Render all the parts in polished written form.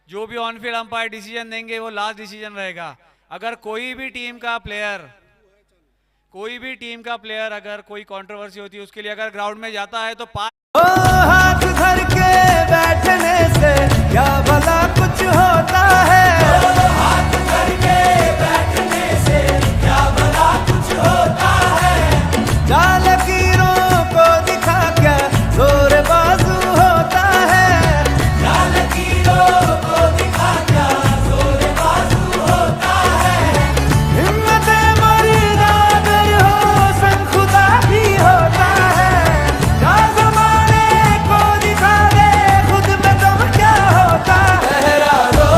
जो भी on field umpire decision देंगे वो लास्ट डिसीजन रहेगा। अगर कोई भी टीम का प्लेयर अगर कोई कंट्रोवर्सी होती है उसके लिए अगर ग्राउंड में जाता है तो ओ हाथ धर के बैठने से क्या भला कुछ होता है। ओ हाथ धर के बैठने से क्या भला कुछ होता है। जाल लकीरों को दिखा क्या जोर बाजू होता है। जाल लकीरों को दिखा क्या जोर बाजू होता है। हिम्मत मर्दा अगर हो संग खुदा भी होता है। क्या ज़माने को दिखा दे खुद में दम क्या होता है। लहरा लो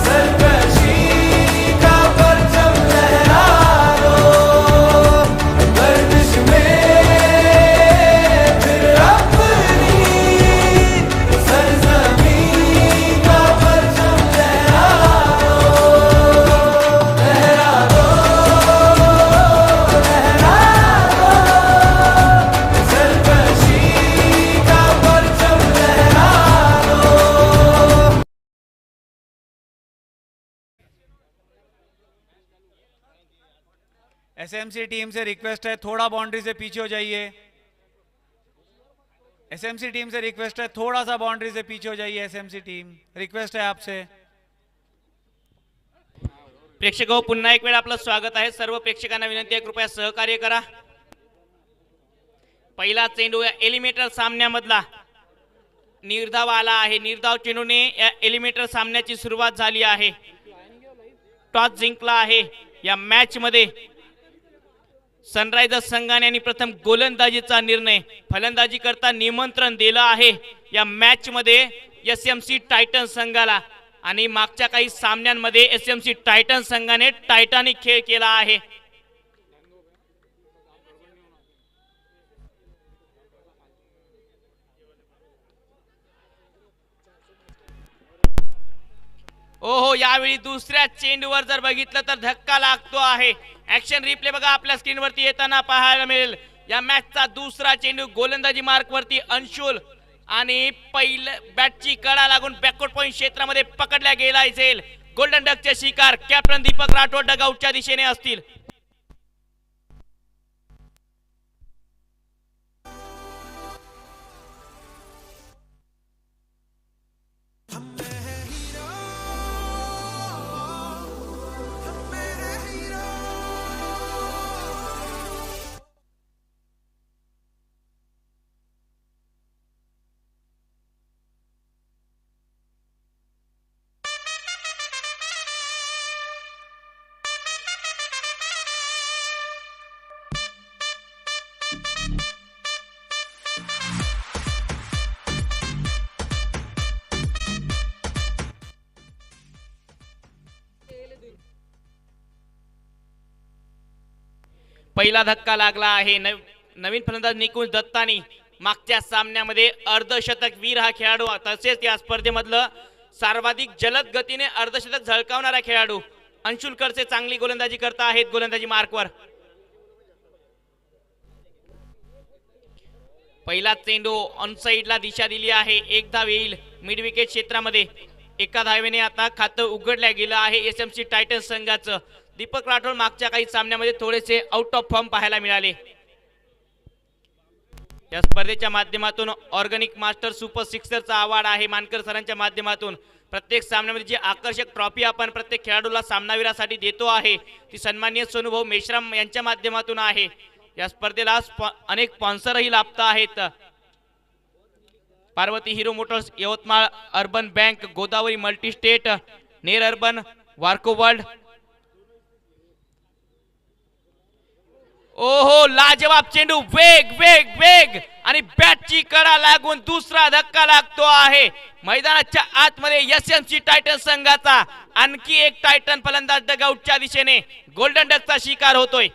सरकशी का परचम लहरा लो। गर्दिश में फिर अपनी सरज़मीं का परचम लहरा सरकशी का परचम लहरा लो। एसएमसी टीम से रिक्वेस्ट है थोड़ा बाउंड्री से पीछे हो जाइए। एसएमसी टीम से रिक्वेस्ट है थोड़ा सा बाउंड्री से पीछे हो जाइए। एसएमसी टीम रिक्वेस्ट है आपसे। प्रेक्षक पुन्हा एक वेळ आपलं स्वागत आहे। सर्व प्रेक्षकांना विनंती आहे कृपया सहकार्य करा। पहिला चेंडू या एलिमिनेटर सामन्यामधला निर्धाव आला आहे। निर्धाव चेंडूने या एलिमिनेटर सामन्याची सुरुवात झाली आहे। टॉस जिंकला आहे। या मॅच मध्ये सनरायझर्स संघाने आणि प्रथम गोलंदाजीचा निर्णय फलंदाजी करता निमंत्रण दिलं आहे या मॅच मध्ये एसएमसी टायटन संघाला। आणि मागच्या काही सामन्यांमध्ये एसएमसी टायटन संघाने टायटानिक खेळ केला आहे। ओहो यावेळी दुसऱ्या चेंडूवर जर बघितलं तर धक्का लागतो आहे। ऍक्शन रिप्ले बघा आपल्या स्क्रीनवरती येताना पाहायला मिळेल। या मॅचचा दुसरा चेंडू गोलंदाजी मार्क वरती अंशुल आणि पहिल्या बॅटची कडा लागून बॅकवर्ड पॉइंट क्षेत्रामध्ये पकडला गेला असेल। गोल्डन डकचे शिकार कॅप्टन दीपक राठोड डगआउटच्या दिशेने असतील। पहिला धक्का लागला आहे। नवीन फलंदाज निकुंज दत्तानी मागच्या सामन्यामध्ये अर्धशतक वीर हा खेळाडू तसेच या स्पर्धेमधलं सर्वाधिक जलद गतीने अर्धशतक झळकावणारा खेळाडू अंशुल खडसे चांगली गोलंदाजी करता आहेत गोलंदाजी मार्कवर। पहिला चेंडू ऑन साइडला दिशा दिली आहे। एक धाव येईल मिड विकेट क्षेत्रामध्ये। एका धावेने आता खातं उघडल्या गेलं आहे एसएमसी टायटन संघाचं। दीपक राठोड मागच्या काही सामन्यामध्ये थोडेसे आउट ऑफ फॉर्म पाहायला मिळाले। या स्पर्धेच्या माध्यमातून ऑर्गॅनिक मास्टर सुपर सिक्सरचा अवॉर्ड आहे मानकर सरांच्या माध्यमातून। प्रत्येक सामन्यामध्ये जी आकर्षक ट्रॉफी आपण प्रत्येक खेळाडूला सामनावीरासाठी देतो आहे ती सन्माननीय सोनूभाऊ मेश्राम यांच्या माध्यमातून आहे। या स्पर्धेला अनेक स्पॉन्सरही लाभत आहेत। Parvati Hero Motors, Yavatmal urban bank, Godavari multistate, Ner urban, वार्को वर्ल्ड। ओहो लाजवाब चेंडू वेग वेग वेग आणि बॅटची कडा लागून दुसरा धक्का लागतो आहे। मैदानाच्या आतमध्ये एसएमसी टायटन संघाचा आणखी एक टायटन फलंदाज डगआउटच्या दिशेने गोल्डन डकचा शिकार होतोय।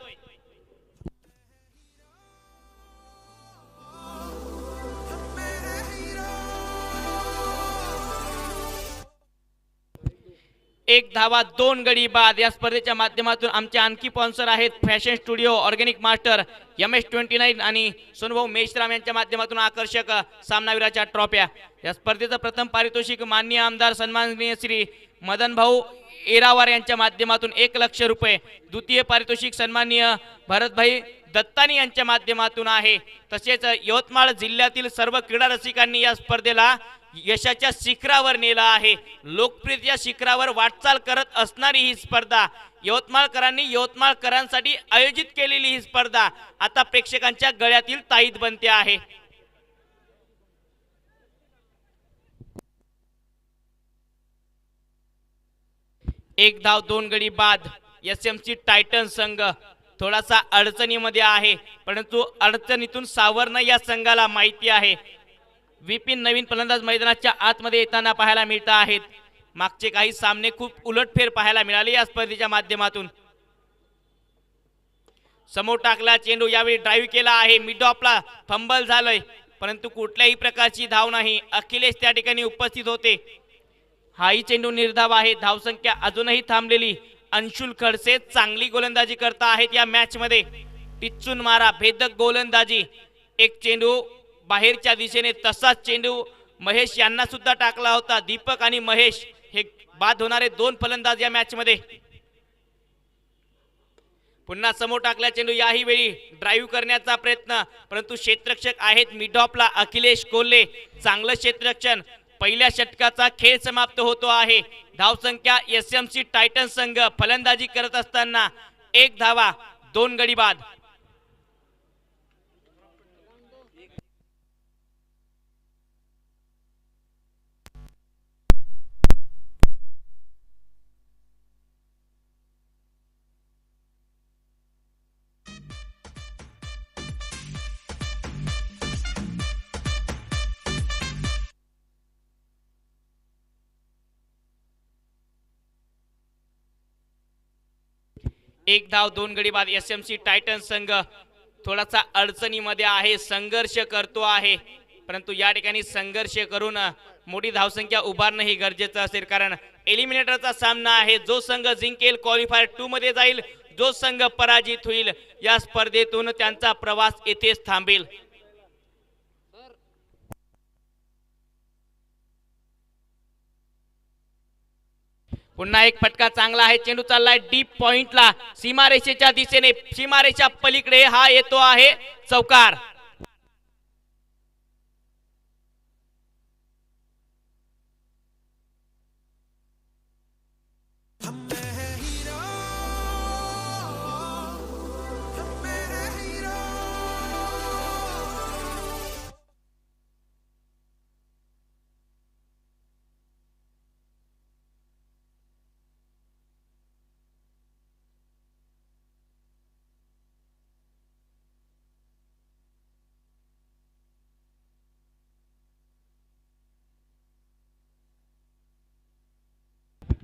एक धावा 2 गडी बाद. या स्पर्धेच्या माध्यमातून आमचे आणखी स्पॉन्सर आहेत fashion studio, organic master, MS29 आणि सोनभाऊ मेश्राम यांच्या माध्यमातून आकर्षक सामनावीराच्या ट्रॉफ्या. या स्पर्धेचं प्रथम पारितोषिक माननीय आमदार सन्माननीय श्री मदन भाऊ एरावार यांच्या माध्यमातून 1 लाख रुपये. द्वितीय पारितोषिक सन्माननीय भरतभाई दत्तानी यांच्या माध्यमातून आहे. तसेच यवतमाळ जिल्ह्यातील सर्व क्रीडा रसिकांनी या स्पर्धेला यशाच्या शिखरावर नेला आहे. लोकप्रियतेच्या शिखरावर वाटचाल करत असणारी ही स्पर्धा यवतमाळकरांनी यवतमाळकरांसाठी आयोजित केलेली ही स्पर्धा आता प्रेक्षकांच्या गळ्यातील ताईत बनते आहे. एक धाव 2 गडी बाद. SMC टायटन संघ थोडासा अडचणीमध्ये आहे, परंतु अडचणीतून सावरणं या संघाला माहिती आहे. विपिन नवीन फलंदाज मैदानाच्या आतमध्ये येताना पाहायला मिळत आहेत. मागचे काही सामने खूप उलटफेर पाहायला मिळाले या स्पर्धेच्या माध्यमातून. समोर टाकला चेंडू, यावेळी ड्राईव्ह केला आहे, मिड ऑफला फंबल झालंय, परंतु कुठल्याही प्रकारची धाव नाही. अखिलेश त्या ठिकाणी उपस्थित होते. हाही चेंडू निर्धाव आहे. धावसंख्या अजूनही थांबलेली. अंशुल खडसे चांगली गोलंदाजी करता आहेत या मॅच मध्ये. टिच्चून मारा, भेदक गोलंदाजी. एक चेंडू बाहेरच्या दिशेने, तसाच चेंडू महेश यांना सुद्धा टाकला होता. दीपक आणि महेश हे बाद होणारे 2 फलंदाज या मॅच मध्ये. पुन्हा समोर टाकला चेंडू, याही वेळी ड्राईव्ह करण्याचा प्रयत्न, परंतु क्षेत्ररक्षक आहेत मिड ऑफला अखिलेश कोल्हे. चांगलं क्षेत्ररक्षण. पहिल्या षटकाचा खेळ समाप्त होतो आहे. धावसंख्या SMC टायटन संघ फलंदाजी करत असताना 1 धावा 2 गडी बाद. एक धाव 2 गडी बाद. SMC टायटन संघ थोडासा अडचणीमध्ये आहे, संघर्ष करतो आहे, परंतु या ठिकाणी संघर्ष करून मोठी धावसंख्या उभारणं ही गरजेचं असेल, कारण एलिमिनेटरचा सामना आहे. जो संघ जिंकेल क्वालिफायर 2 मध्ये जाईल, जो संघ पराजित होईल या स्पर्धेतून त्यांचा प्रवास येथेच थांबेल. पुन्हा एक फटका चांगला आहे. चेंडू चाललाय डीप पॉइंटला, सीमारेषेच्या दिशेने, सीमारेषा पलीकडे हा येतो आहे चौकार.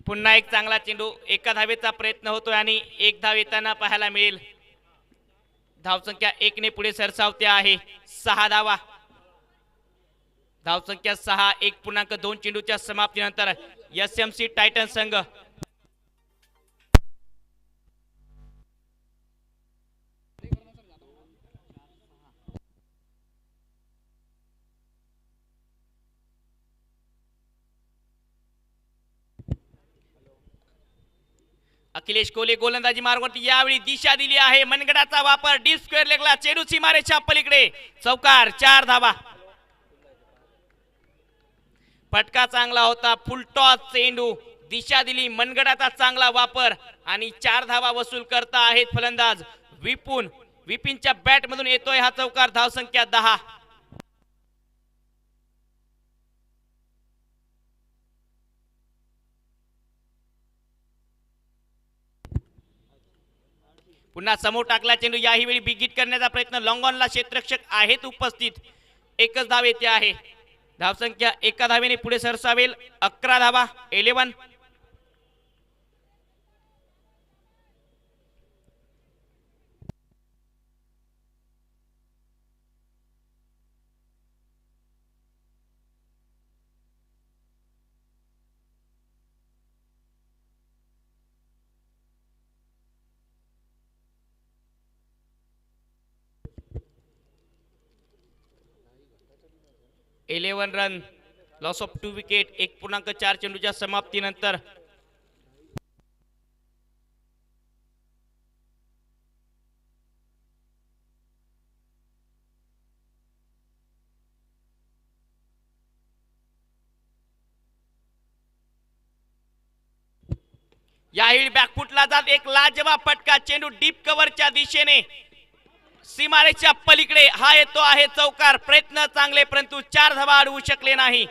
पुन्हा एक चांगला चेंडू, एका धावेचा प्रयत्न होतोय आणि 1 धाव येताना पाहायला मिळेल. धावसंख्या 1 ने पुढे सरसावते आहे. 6 धावा. धावसंख्या 6. 1.2 चेंडूच्या समाप्तीनंतर SMC टायटन संघ अखिलेश कोले गोलंदाजी मार्गावरती, यावेळी दिशा दिली आहे. मनगडाचा वापर, डीप स्क्वेअर लेगला चेंडू सीमारेषा पलीकडे, चौकार. 4 धावा. फटका चांगला होता, फुलटॉस चेंडू, दिशा दिली, मनगडाचा चांगला वापर आणि 4 धावा वसूल करता आहेत फलंदाज विपुन. विपिनच्या बॅट मधून येतोय हा चौकार. धावसंख्या 10. पुन्हा समोर टाकला चेंडू, याही वेळी बिग हिट करण्याचा प्रयत्न. लॉंग ऑनला क्षेत्ररक्षक आहेत उपस्थित. 1च धाव येते आहे. धावसंख्या 1 धावेने पुढे सरसावेल. 11 धावा. 11. 11 रन, लॉस ऑफ 2 विकेट. 1.4 चेंडूच्या समाप्तीनंतर याही बॅकफुटला जात एक लाजवाब फटका. चेंडू डीप कव्हरच्या दिशेने सीमारेच्या पलीकडे हा येतो आहे चौकार. प्रयत्न चांगले परंतु 4 धावा अडवू शकले नाही.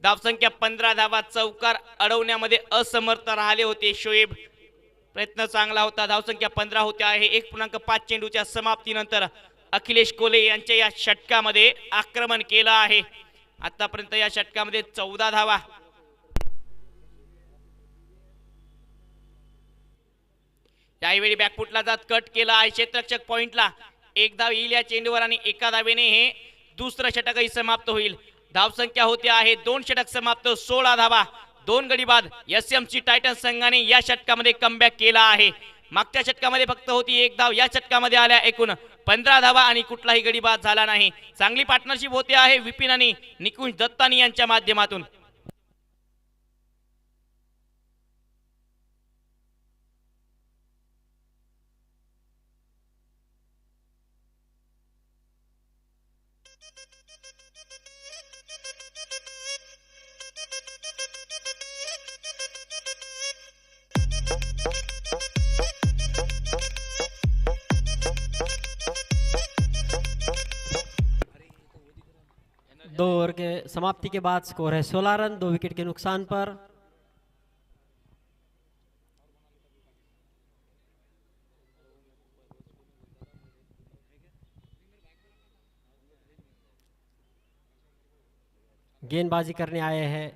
धावसंख्या 15 धावा. चौकार अडवण्यामध्ये असमर्थ राहिले होते शोएब. प्रयत्न चांगला होता. धावसंख्या 15 होते आहे. 1.5 चेंडूच्या समाप्तीनंतर अखिलेश कोले यांच्या या षटकामध्ये आक्रमण केलं आहे. आतापर्यंत या षटकामध्ये 14 धावा. यावेळी बॅकफुटला जात कट केला आहे क्षेत्ररक्षक पॉइंटला. 1 धाव येईल या चेंडूवर आणि 1 धावेने हे दुसरं षटकही समाप्त होईल. धावसंख्या होते आहे 2 षटक समाप्त, 16 धावा. 2 गडी बाद. एसएमसी टायटन्स संघाने या षटकामध्ये कमबॅक केला आहे. मागच्या षटकामध्ये फक्त होती 1 धाव. या षटकामध्ये आल्या एकूण 15 धावा आणि कुठलाही गडी बाद झाला नाही. चांगली पार्टनरशिप होते आहे विपिन आणि निकुंज दत्तानी यांच्या माध्यमातून. दो ओवर के समाप्ति के बाद स्कोर है 16 रन, 2 विकेट के नुकसान पर. गेंदबाजी करने आए हैं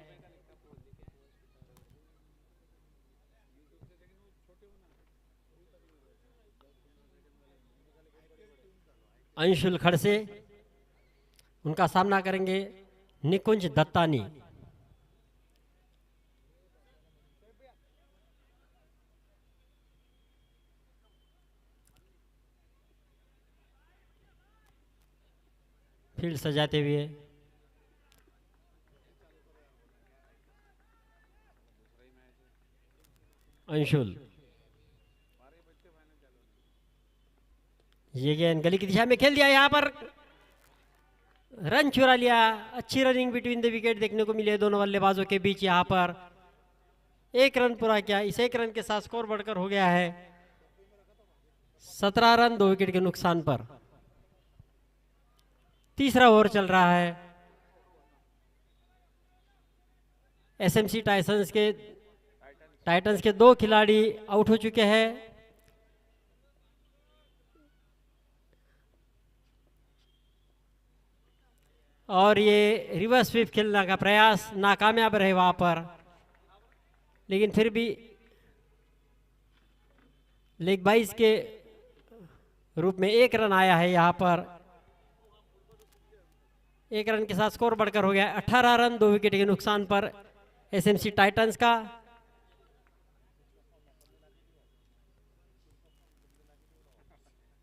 अंशुल खड़से. उनका सामना करेंगे निकुंज दत्तानी. फील्ड सजाते हुए अंशुल. ये गेंद गली की दिशा में खेल दिया. यहाँ पर रन चुरा लिया. अच्छी रनिंग बिटवीन द विकेट देखने को मिली है दोनों बल्लेबाजों के बीच. यहाँ पर 1 रन पूरा किया. इस 1 रन के साथ स्कोर बढ़कर हो गया है 17 रन, 2 विकेट के नुकसान पर. तीसरा ओवर चल रहा है. एसएमसी टाइटंस के 2 खिलाड़ी आउट हो चुके हैं. और ये रिवर्स स्वीप खेलने का प्रयास नाकामयाब रहे वहां पर, लेकिन फिर भी लेग बाइज के रूप में 1 रन आया है. यहां पर 1 रन के साथ स्कोर बढ़कर हो गया 18 रन, 2 विकेट के नुकसान पर एसएमसी टाइटंस का.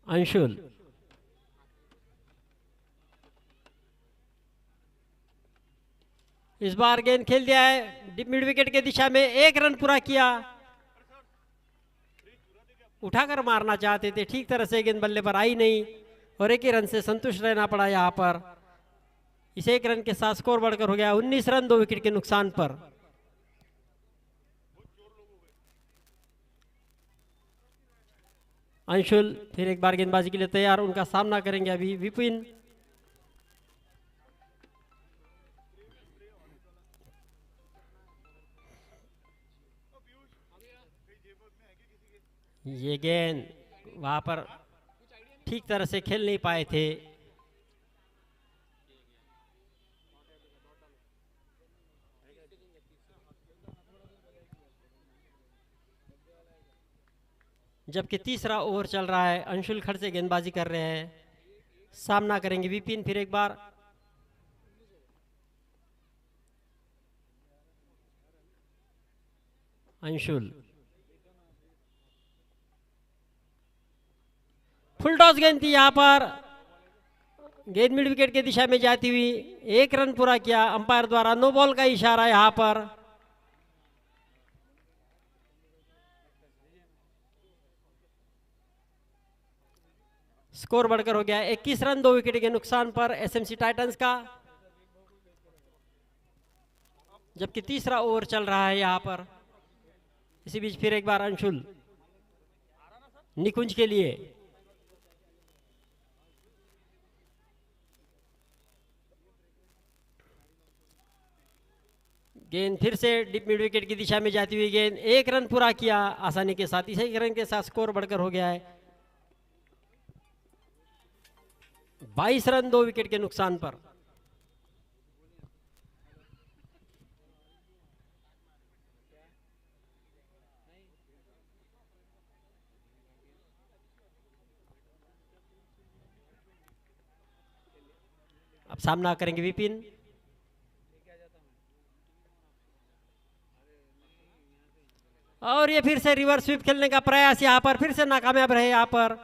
अंशुल इस बार गेंद खेल दिया है मिड विकेट के दिशा में. 1 रन पूरा किया. उठाकर मारना चाहते थे, ठीक तरह से गेंद बल्ले पर आई नहीं और 1 ही रन से संतुष्ट रहना पड़ा यहां पर. इस 1 रन के साथ स्कोर बढ़कर हो गया 19 रन, 2 विकेट के नुकसान पर. अंशुल फिर एक बार गेंदबाजी के लिए तैयार. उनका सामना करेंगे अभी विपिन. ये गेंद वहां पर ठीक तरह से खेल नहीं पाए थे. जबकि तीसरा ओवर चल रहा है. अंशुल खड़से गेंदबाजी कर रहे हैं. सामना करेंगे विपिन फिर एक बार। अंशुल फुल टॉस गेंद थी यहां पर, गेंद मिड विकेट की दिशा में जाती हुई, 1 रन पूरा किया। अंपायर द्वारा नो बॉल का इशारा यहां पर। स्कोर बढ़कर हो गया 21 रन 2 विकेट के नुकसान पर एसएमसी टाइटंस का, जबकि तीसरा ओवर चल रहा है यहां पर। इसी बीच फिर एक बार अंशुल निकुंज के लिए, गेंद फिर से डीप मिड विकेट की दिशा में जाती हुई गेंद, 1 रन पूरा किया आसानी के साथ। इसी 1 रन के साथ स्कोर बढ़कर हो गया है 22 रन 2 विकेट के नुकसान पर। अब सामना करेंगे विपिन। और ये फिर से रिवर्स स्वीप खेलने का प्रयास यहां पर फिर से नाकामयाब रहे यहां पर।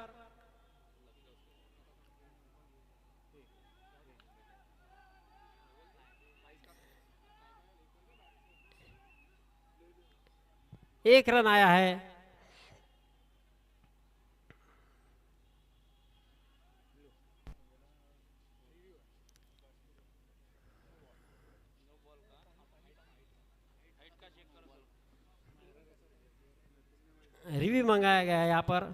एक रन आया है। रिव्यू मंगाया गया है यहां पर।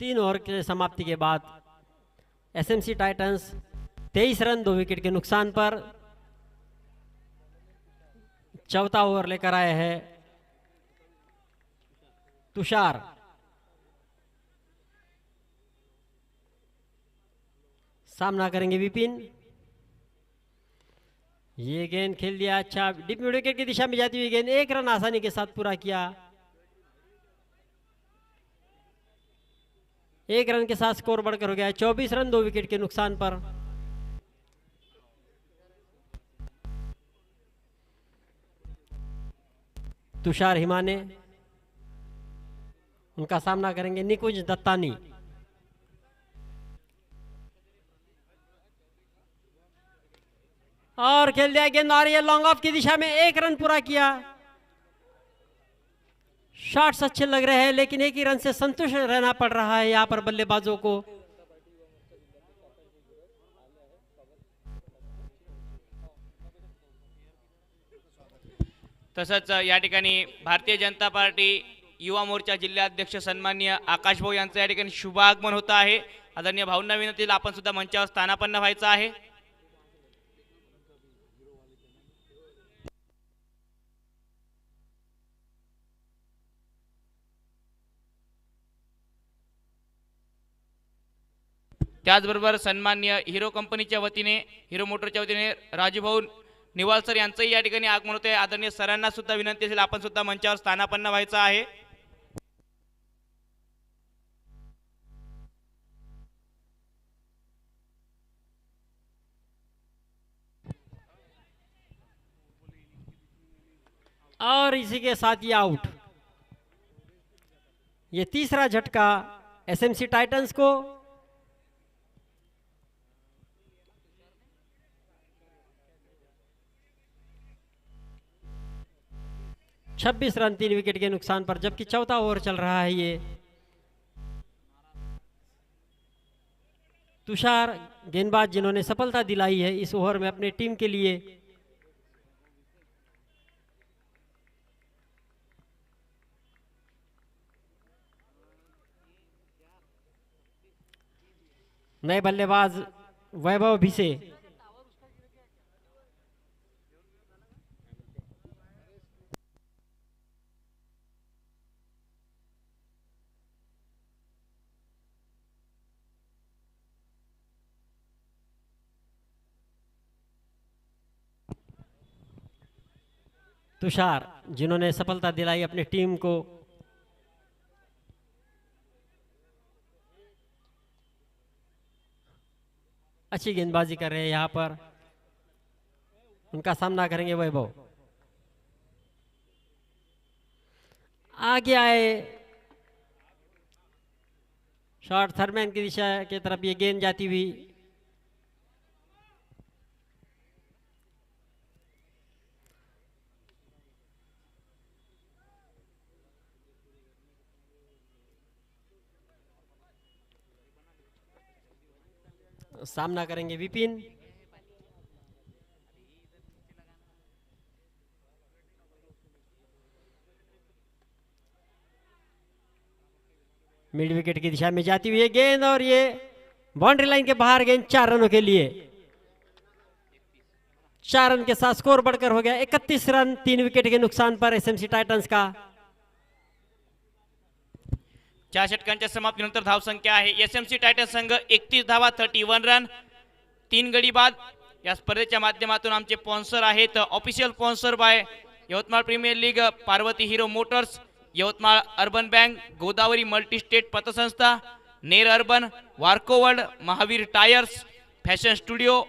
तीन ओवर के समाप्ति के बाद एसएमसी टाइटंस 23 रन 2 विकेट के नुकसान पर चौथा ओवर लेकर आए हैं तुषार। सामना करेंगे विपिन। ये गेंद खेल दिया अच्छा, डीप मिड विकेट की दिशा में जाती हुई गेंद, 1 रन आसानी के साथ पूरा किया। 1 रन के साथ स्कोर बढ़कर हो गया है 24 रन 2 विकेट के नुकसान पर। तुषार हिमाने, उनका सामना करेंगे निकुंज दत्तानी। और खेल दिया गेंद आ रही है लॉन्ग ऑफ की दिशा में, 1 रन पूरा किया। शॉट्स अच्छे लग रहे हैं लेकिन 1 ही रन से संतुष्ट रहना पड़ रहा है यहां पर बल्लेबाजों को। तसंच या ठिकाणी भारतीय जनता पार्टी युवा मोर्चा जिल्हाध्यक्ष सन्माननीय आकाश भाऊ यांचं या ठिकाणी शुभ आगमन होत आहे। आदरणीय भाऊंना विनंती आपण सुद्धा मंचावर स्थानापन्न व्हायचं आहे। त्याचबरोबर सन्माननीय हिरो कंपनीच्या वतीने, हिरो मोटरच्या वतीने राजूभाऊ निवाल सर यांचंही या ठिकाणी आगमन होते। आदरणीय सरांना सुद्धा विनंती असेल आपण सुद्धा मंचावर स्थानापन्न व्हायचं आहे। और इसी के साथ ये आउट। ये तीसरा झटका एसएमसी टाइटंस को। छब्बीस रन 3 विकेट के नुकसान पर, जबकि चौथा ओवर चल रहा है। ये तुषार गेंदबाज जिन्होंने सफलता दिलाई है इस ओवर में अपने टीम के लिए। नए बल्लेबाज वैभव भिसे। तुषार जिन्होंने सफलता दिलाई अपनी टीम को। अच्छी गेंदबाजी कर रहे हैं यहां पर। उनका सामना करेंगे वैभव। आगे आए शॉट, थर्मैन की दिशा की तरफ ये गेंद जाती हुई। सामना करेंगे विपिन। मिड विकेट की दिशा में जाती हुई है गेंद और ये बाउंड्री लाइन के बाहर गेंद 4 रनों के लिए। 4 रन के साथ स्कोर बढ़कर हो गया 31 रन 3 विकेट के नुकसान पर एसएमसी टाइटंस का। 4 षटकांच्या समाप्तीनंतर धावसंख्या आहे एसएमसी टायटन्स संघ 31 धावा 31 रन 3 गडी बाद। या स्पर्धेच्या माध्यमातून आमचे स्पॉन्सर आहेत official sponsor by Yavatmal premier league, Parvati Hero Motors, Yavatmal urban bank, Godavari multi state पतसंस्था, नेर अर्बन, वार्को world, Mahavir tyres, fashion studio,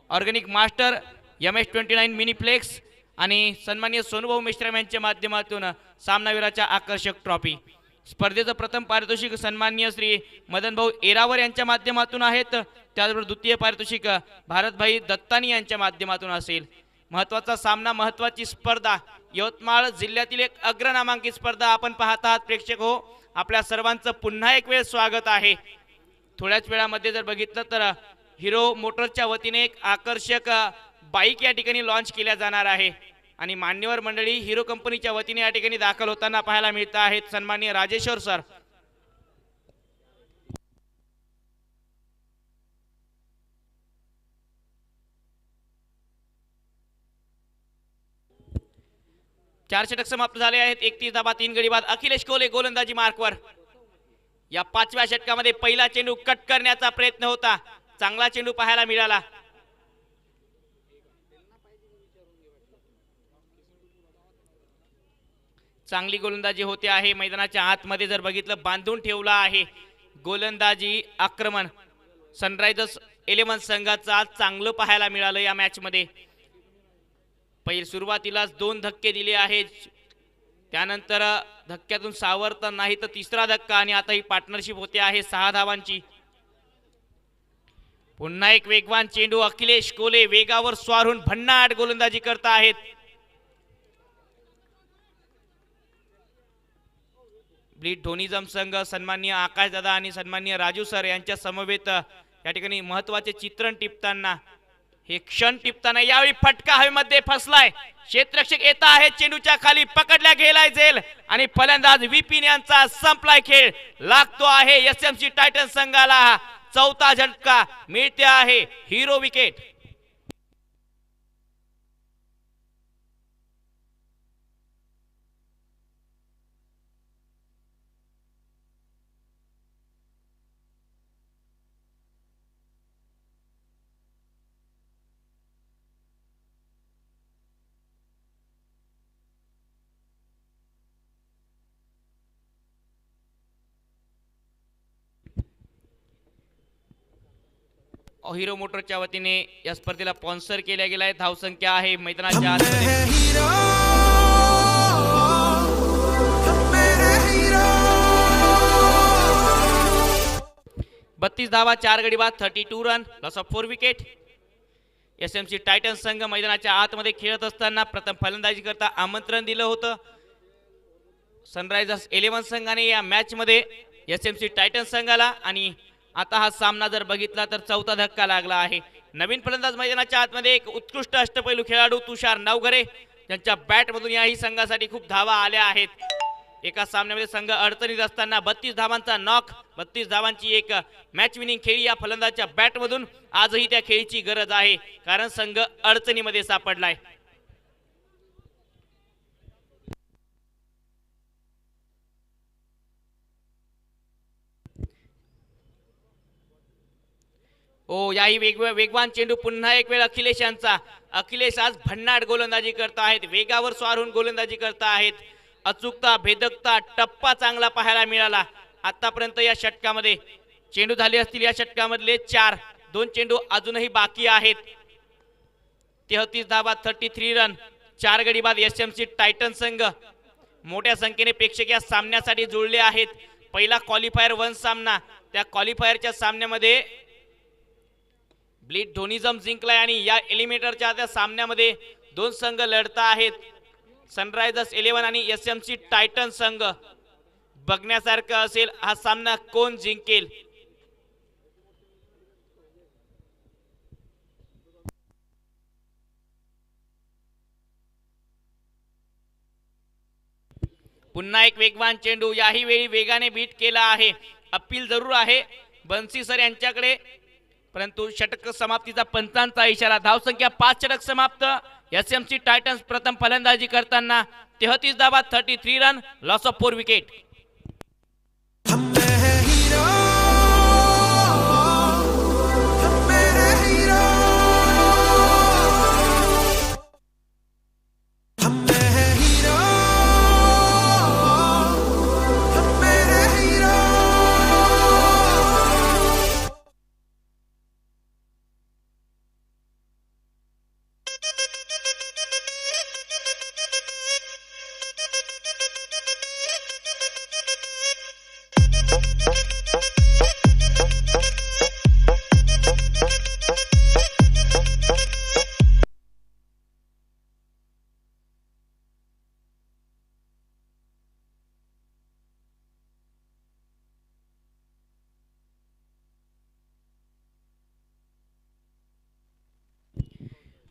organic master, MS29 miniplex आणि सन्माननीय सोनूभाऊ मेश्राम यांच्या माध्यमातून सामनावीराच्या आकर्षक ट्रॉफी। स्पर्धेचं प्रथम पारितोषिक सन्माननीय श्री मदनभाऊ एरावर यांच्या माध्यमातून आहेत। त्याचबरोबर द्वितीय पारितोषिक भारतभाई दत्तानी यांच्या माध्यमातून असेल। महत्त्वाचा सामना, महत्त्वाची स्पर्धा, यवतमाळ जिल्ह्यातील एक अग्रनामांकित स्पर्धा आपण पाहत आहात प्रेक्षक हो। आपल्या सर्वांचं पुन्हा एक वेळ स्वागत आहे। थोड्याच वेळामध्ये जर बघितलं तर हिरो मोटर्सच्या वतीने एक आकर्षक बाईक या ठिकाणी लॉन्च केल्या जाणार आहे आणि मान्यवर मंडळी हिरो कंपनीच्या वतीने या ठिकाणी दाखल होताना पाहायला मिळत आहेत। सन्माननीय राजेश्वर सर, चार षटक समाप्त झाले आहेत। 31 धावा 3 गडी बाद। अखिलेश कोले गोलंदाजी मार्कवर। या 5व्या षटकामध्ये पहिला चेंडू कट करण्याचा प्रयत्न होता, चांगला चेंडू पाहायला मिळाला। चांगली गोलंदाजी होते आहे। मैदानाच्या आतमध्ये जर बघितलं बांधून ठेवला आहे गोलंदाजी आक्रमण सनरायझर्स 11 संघाचं आज चांगलं पाहायला मिळालं। या मॅच मध्ये पहिले सुरुवातीलाच 2 धक्के दिले आहेत, त्यानंतर धक्क्यातून सावरता नाही तर तिसरा धक्का आणि आता ही पार्टनरशिप होते आहे 6 धावांची। पुन्हा एक वेगवान चेंडू, अखिलेश कोले वेगावर स्वारून भन्नाट गोलंदाजी करता आहेत। ब्लीड धोनीजम संघ सन्माननीय आकाशदादा आणि सन्माननीय राजू सर यांच्या समवेत या ठिकाणी महत्त्वाचे चित्रण टिपताना, हे क्षण टिपताना यावेळी फटका हवेमध्ये फसलाय। क्षेत्ररक्षक येत आहे, चेंडूच्या खाली पकडल्या गेलाय झेल आणि फलंदाज विपिन यांचा संपलाय खेळ। लागतो आहे एसएमसी टायटन्स संघाला चौथा झटका, मिळते आहे हिरो विकेट। हिरो मोटरच्या वतीने या स्पर्धेला स्पॉन्सर केल्या गेलाय। धावसंख्या आहे मैदानाच्या आत हीरो 32 धावा 4 गडी बाद 32 run loss of 4 wicket. SMC Titans संघ मैदानाच्या आतमध्ये खेळत असताना प्रथम फलंदाजी करता आमंत्रण दिलं होतं सनरायझर्स 11 संघाने या मॅच मध्ये एसएमसी टायटन्स संघाला. आणि आता हा सामना जर बघितला तर चौथा धक्का लागला आहे. नवीन फलंदाज मैदानाच्या आतमध्ये एक उत्कृष्ट अष्टपैलू खेळाडू तुषार नवघरे ज्यांच्या बॅटमधून याही संघासाठी खूप धावा आल्या आहेत. एका सामन्यामध्ये संघ अडचणीत असताना 32 धावांचा नॉक 32 धावांची एक मॅच विनिंग खेळी या फलंदाजच्या बॅटमधून. आजही त्या खेळीची गरज आहे कारण संघ अडचणीमध्ये सापडलाय. ओ याही वेगवान चेंडू पुन्हा एक वेळ अखिलेश यांचा. अखिलेश आज भन्नाट गोलंदाजी करत आहेत. वेगावर स्वार होऊन गोलंदाजी करत आहेत. अचूकता भेदकता टप्पा चांगला पाहायला मिळाला. आतापर्यंत या षटकामध्ये चेंडू झाले असतील या षटकामधले 4. 2 चेंडू अजूनही बाकी आहेत. 33 धावा 33 रन 4 गडी बाद. एसएमसी टायटन संघ मोठ्या संख्येने प्रेक्षक या सामन्यासाठी जुळले आहेत. पहिला क्वालिफायर 1 सामना त्या क्वालिफायरच्या सामन्यामध्ये ब्लीड धोनिझम जिंकलाय आणि या एलिमिनेटरच्या त्या सामन्यामध्ये 2 संघ लढता आहेत. सनरायझर्स 11 आणि एसएमसी टायटन संघ. बघण्यासारखं असेल हा सामना कोण जिंकेल. पुन्हा एक वेगवान चेंडू याही वेळी वेगाने बीट केला आहे. अपील जरूर आहे बन्सी सर यांच्याकडे परंतु षटक समाप्तीचा पंचांचा इशारा. धावसंख्या 5 षटक समाप्त. एसएमसी टायटन्स प्रथम फलंदाजी करताना 33 धावा 33 रन लॉस ऑफ 4 विकेट.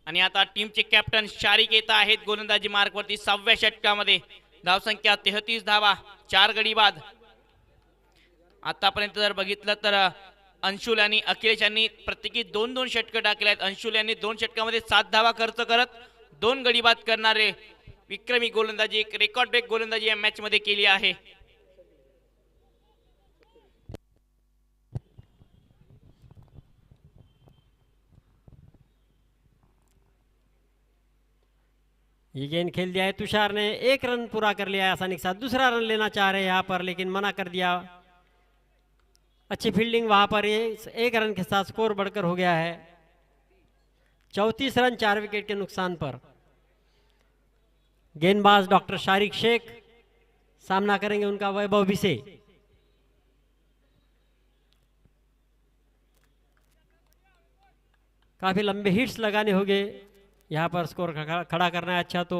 आणि आता टीमचे कॅप्टन शारिक येत आहेत गोलंदाजी मार्कवरती 6व्या षटकामध्ये. धावसंख्या 33 धावा 4 गडी बाद. आतापर्यंत जर बघितलं तर अंशुल आणि अखिलेश यांनी प्रत्येकी 2-2 षटकं टाकले आहेत. अंशुल यांनी 2 षटकामध्ये 7 धावा खर्च करत 2 गडी बाद करणारे विक्रमी गोलंदाजी एक रेकॉर्ड ब्रेक गोलंदाजी या मॅच मध्ये केली आहे. ये गेंद खेल दिया है तुषार ने. 1 रन पूरा कर लिया है आसानी के साथ. दूसरा रन लेना चाह रहे हैं यहाँ पर लेकिन मना कर दिया. अच्छी फील्डिंग वहां पर. ये 1 रन के साथ स्कोर बढ़कर हो गया है 34 रन 4 विकेट के नुकसान पर. गेंदबाज डॉक्टर शारिक शेख. सामना करेंगे उनका वैभव बिसे. काफी लंबे हिट्स लगाने होंगे यहाँ पर. स्कोर खड़ा करना है अच्छा तो.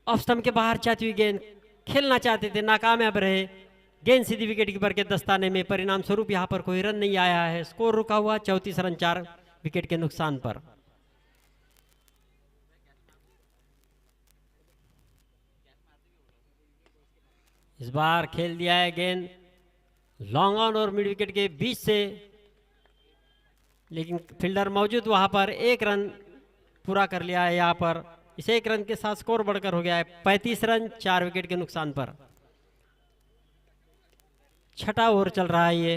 ऑफ स्टंप के बाहर जाती हुई गेंद. खेलना चाहते थे नाकामयाब रहे. गेंद सीधी विकेट कीपर के दस्ताने में. परिणाम स्वरूप यहाँ पर कोई रन नहीं आया है. स्कोर रुका हुआ 34 रन 4 विकेट के नुकसान पर. इस बार खेल दिया है गेंद लॉन्ग ऑन और मिड विकेट के बीच से लेकिन फील्डर मौजूद वहां पर. 1 रन पूरा कर लिया है यहाँ पर. इस 1 रन के साथ स्कोर बढ़कर हो गया है 35 रन 4 विकेट के नुकसान पर. 6वां ओवर चल रहा है ये.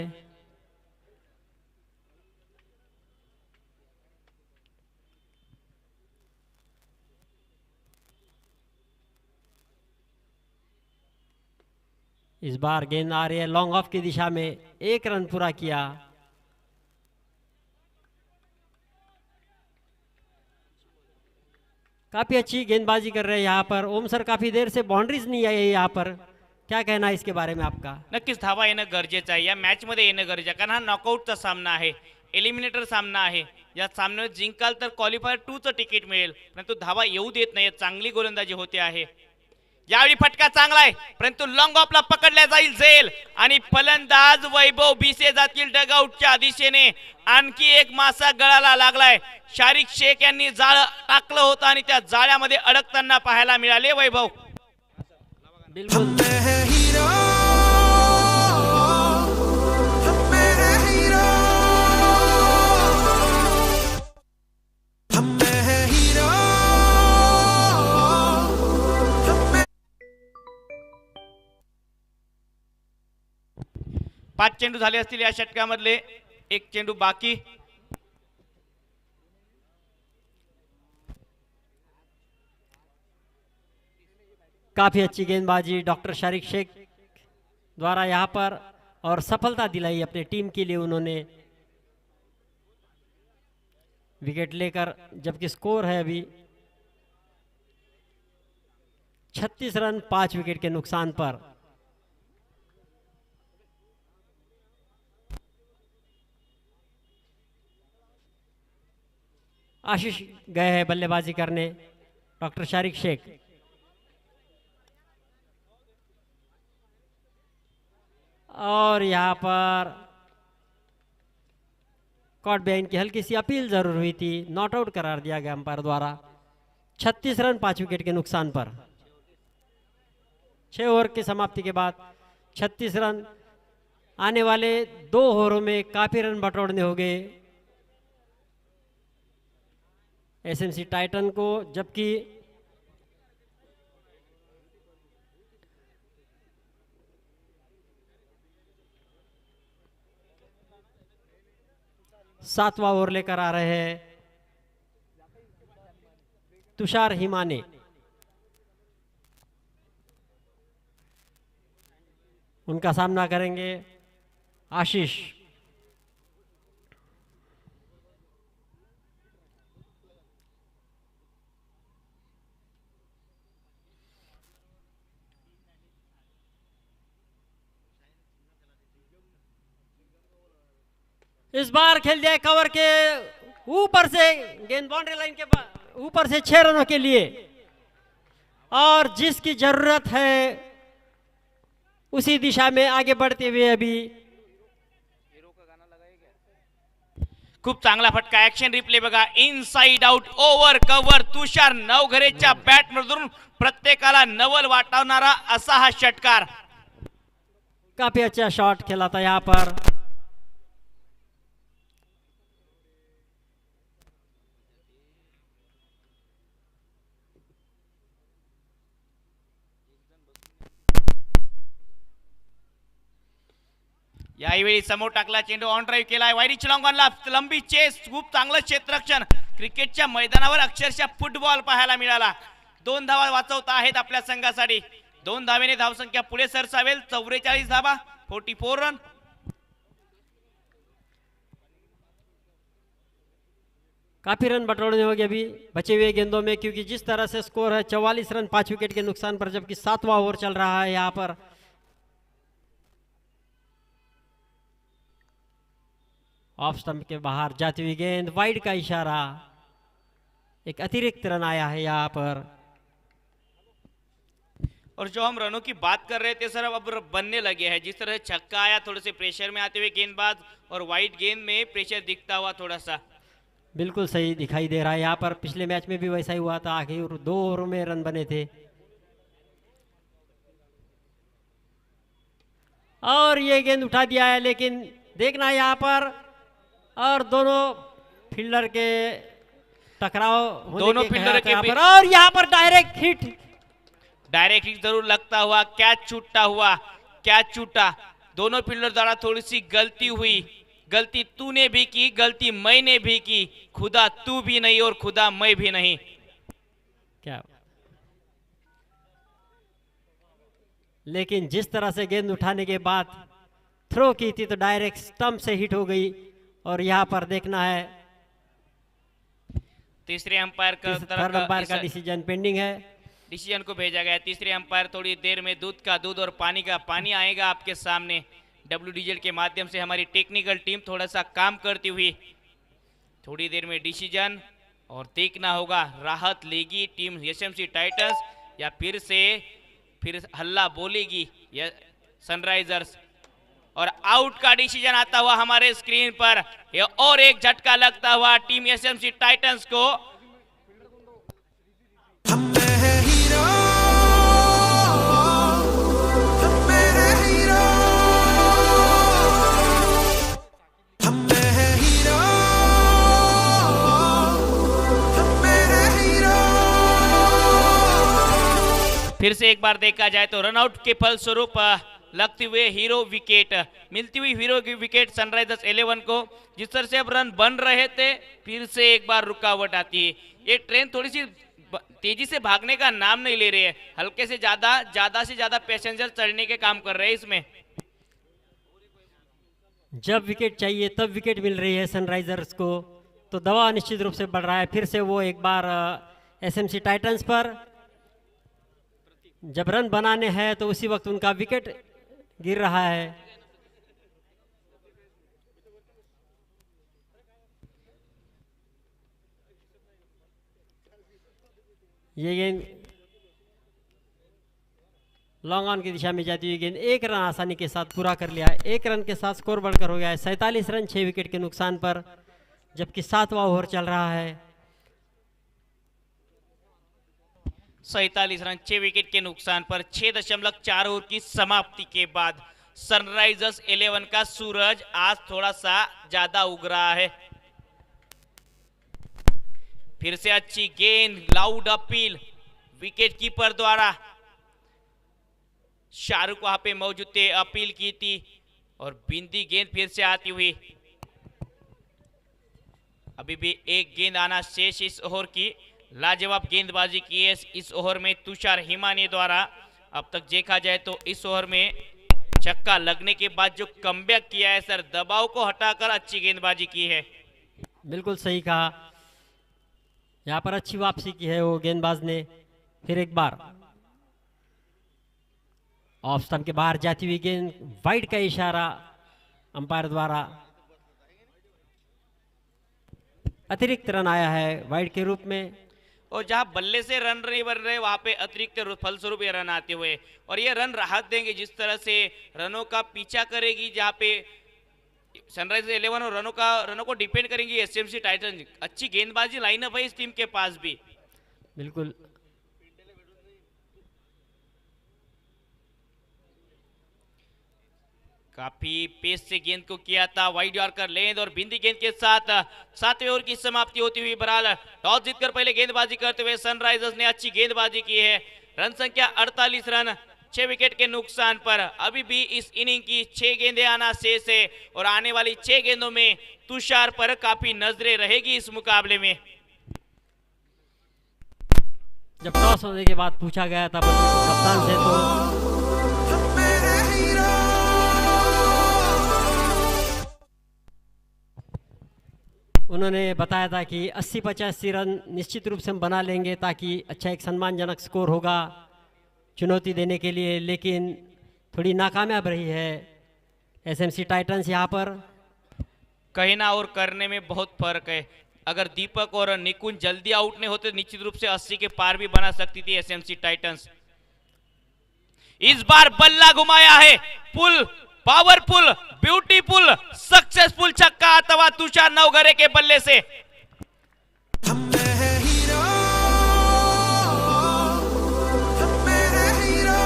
इस बार गेंद आ रही है लॉन्ग ऑफ की दिशा में. 1 रन पूरा किया. काफी अच्छी गेंदबाजी कर रहे हैं यहाँ पर. ओम सर काफी देर से बाउंड्रीज नहीं आई है यहाँ पर. क्या कहना है इसके बारे में आपका? नक्कीच धावा येणं गरजेचं आहे, या मॅच मध्ये येणं गरजेचं आहे, कारण हा नॉकआउटचा सामना आहे, एलिमिनेटर सामना आहे. या सामन्यात जिंकाल तर क्वालिफायर 2 चं तिकीट मिळेल, परंतु धावा येऊ देत नाही, चांगली गोलंदाजी होते आहे. यावेळी फटका चांगला आहे, परंतु लॉंग ऑफला पकडल्या जाईल झेल आणि फलंदाज वैभव भिसे जातील डगआउटच्या दिशेने. आणखी एक मासा गळाला लागलाय. शारिक शेख यांनी जाळ टाकलं होतं आणि त्या जाळ्यामध्ये अडकताना पाहायला मिळाले वैभव. बिल्कुल मैं है हीरो, मैं है हीरो, मैं है हीरो, पाच चेंडू झाले असतील या षटकामधले, एक चेंडू बाकी. काफी अच्छी गेंदबाजी डॉक्टर शारिक शेख द्वारा यहाँ पर, और सफलता दिलाई अपने टीम के लिए उन्होंने विकेट लेकर, जबकि स्कोर है अभी 36 रन 5 विकेट के नुकसान पर. आशीष गए हैं बल्लेबाजी करने, डॉक्टर शारिक शेख. और यहाँ पर कॉट बेन की हल्की सी अपील जरूर हुई थी, नॉट आउट करार दिया गया अंपायर द्वारा. 36 रन 5 विकेट के नुकसान पर 6 ओवर की समाप्ति के बाद 36 रन. आने वाले 2 ओवरों में काफी रन बटोरने हो गए एसएमसी टाइटन को, जबकि सातवां ओवर लेकर आ रहे हैं तुषार हिमाने. उनका सामना करेंगे आशीष. इस बार खेल दिया कवर के ऊपर से, गेंद बाउंड्री लाइन के ऊपर से 6 रनों के लिए, और जिसकी जरूरत है उसी दिशा में आगे बढ़ते हुए अभी. खूप चांगला फटका, ऍक्शन रिप्ले बघा. Inside out over cover Tushar नवघरेच्या बॅट मधून प्रत्येकाला नवल वाटवणारा असा हा षटकार. काफी अच्छा शॉट खेला था यहाँ पर. यावेळी समोर टाकला चेंडू, ऑन ड्राईव्ह केलाय, वायरिच लॉंग ऑनला लंबी चेस, खूप चांगलं क्षेत्ररक्षण. क्रिकेटच्या मैदानावर अक्षरशः फुटबॉल पाहायला मिळाला. 2 धावा वाचवता आहेत आपल्या संघासाठी. 2 धावेने धावसंख्या पुढे सरसावेल. 44 धावा, 44 रन. काफी रन बटोरने हो गए अभी बचे हुए गेंदों में, क्योंकि जिस तरह से स्कोर है 44 रन 5 विकेट के नुकसान पर, जबकि 7वां ओवर चल रहा है यहाँ पर. ऑफ स्टंप के बाहर जाती हुई गेंद, वाइड का इशारा, एक अतिरिक्त रन आया है यहाँ पर. और जो हम रनों की बात कर रहे थे सर, अब बनने लगे हैं. जिस तरह छक्का आया, थोड़े से प्रेशर में आते हुए गेंदबाज, और वाइड गेंद में प्रेशर दिखता हुआ थोड़ा सा. बिल्कुल सही दिखाई दे रहा है यहाँ पर. पिछले मैच में भी वैसा ही हुआ था, आखिर 2 ओवरों में रन बने थे. और ये गेंद उठा दिया है, लेकिन देखना यहाँ पर, और दोनों फील्डर के टकराव होने दोनों के फील्डर के यहाँ बीच- पर, और यहाँ पर डायरेक्ट हिट. डायरेक्ट हिट जरूर लगता हुआ, कैच छूटता हुआ, कैच छूटा. दोनों फील्डर द्वारा थोड़ी सी गलती हुई. गलती तूने भी की, गलती मैंने भी की. खुदा तू भी नहीं और खुदा मैं भी नहीं. क्या, लेकिन जिस तरह से गेंद उठाने के बाद थ्रो की थी तो डायरेक्ट स्टंप से हिट हो गई. और यहाँ पर देखना है तीसरे अंपायर का थर्ड अंपायर का डिसीजन पेंडिंग है. डिसीजन को भेजा गया। तीसरे अंपायर थोड़ी देर में दूध का दूध और पानी का पानी आएगा आपके सामने। WDGL के माध्यम से हमारी टेक्निकल टीम थोड़ा सा काम करती हुई थोड़ी देर में डिसीजन, और देखना होगा राहत लेगी टीम SMC टाइटंस या फिर हल्ला बोलेगी या सनराइजर्स। और आउट का डिसीजन आता हुआ हमारे स्क्रीन पर, ये और एक झटका लगता हुआ टीम SMC टाइटंस को। हम हैं हीरो, हम मेरे हीरो, हम हैं हीरो, हम मेरे हीरो। फिर से एक बार देखा जाए तो रनआउट के फलस्वरूप लगते हुए हीरो विकेट, मिलती हुई हीरो की विकेट सनराइजर्स 11 को। जिस तरह से अब रन बन रहे थे, फिर से एक बार रुकावट आती है। ये ट्रेन थोड़ी सी तेजी से भागने का नाम नहीं ले रही है, हल्के से ज्यादा पैसेंजर चढ़ने के काम कर रहे हैं इसमें। जब विकेट चाहिए तब विकेट मिल रही है सनराइजर्स को, तो दबाव निश्चित रूप से बढ़ रहा है। फिर से वो एक बार SMC टाइटंस पर, जब रन बनाने हैं तो उसी वक्त उनका विकेट गिर रहा है। ये गेंद लॉन्ग ऑन की दिशा में जाती हुई गेंद, एक रन आसानी के साथ पूरा कर लिया है। एक रन के साथ स्कोर बढ़कर हो गया है 47 रन 6 विकेट के नुकसान पर, जबकि 7वां ओवर चल रहा है। 47 रन 6 विकेट के नुकसान पर 6.4 ओवर की समाप्ति के बाद सनराइजर्स 11 का सूरज आज थोड़ा सा ज्यादा उग रहा है। फिर से अच्छी गेंद, लाउड अपील विकेट कीपर द्वारा। शाहरुख वहां पे मौजूद थे, अपील की थी और बिंदी गेंद फिर से आती हुई। अभी भी एक गेंद आना शेष इस ओवर की। लाजवाब गेंदबाजी की है इस ओवर में तुषार हिमानी द्वारा। अब तक देखा जाए तो इस ओवर में छक्का लगने के बाद जो कमबैक किया है सर, दबाव को हटाकर अच्छी गेंदबाजी की है। बिल्कुल सही कहा, यहाँ पर अच्छी वापसी की है वो गेंदबाज ने। फिर एक बार ऑफ स्टंप के बाहर जाती हुई गेंद, वाइड का इशारा अंपायर द्वारा। अतिरिक्त रन आया है वाइड के रूप में, और जहां बल्ले से रन नहीं बन रहे वहां पे अतिरिक्त फलस्वरूप ये रन आते हुए, और ये रन राहत देंगे जिस तरह से रनों का पीछा करेगी। जहां पे सनराइजर्स 11 और रनों को डिपेंड करेंगी SMC टाइटंस। अच्छी गेंदबाजी लाइनअप है इस टीम के पास भी। बिल्कुल काफी पेस से गेंद को किया था वाइड यॉर्कर लेंथ, और बिंदी गेंद के साथ 7वें ओवर की समाप्ति होती हुई। बहरहाल टॉस जीतकर पहले गेंदबाजी करते हुए सनराइजर्स ने अच्छी गेंदबाजी की है। रन संख्या 48 रन 6 विकेट के नुकसान पर। अभी भी इस इनिंग की 6 गेंदें आना शेष है, और आने वाली 6 गेंदों में तुषार पर काफी नजरें रहेगी इस मुकाबले में। जब टॉस होने के बाद पूछा गया था कप्तान से, तो उन्होंने बताया था कि 80-85 रन निश्चित रूप से हम बना लेंगे, ताकि अच्छा एक सम्मानजनक स्कोर होगा चुनौती देने के लिए। लेकिन थोड़ी नाकामयाब रही है SMC टाइटंस यहाँ पर। कहना और करने में बहुत फर्क है। अगर दीपक और निकुंज जल्दी आउट नहीं होते निश्चित रूप से 80 के पार भी बना सकती थी SMC टाइटंस। इस बार बल्ला घुमाया है, पुल पावरफुल, ब्यूटीफुल, सक्सेसफुल छक्का अथवा तुषार नवघरे के बल्ले से। हम हैं हीरो, हम मेरे हीरो।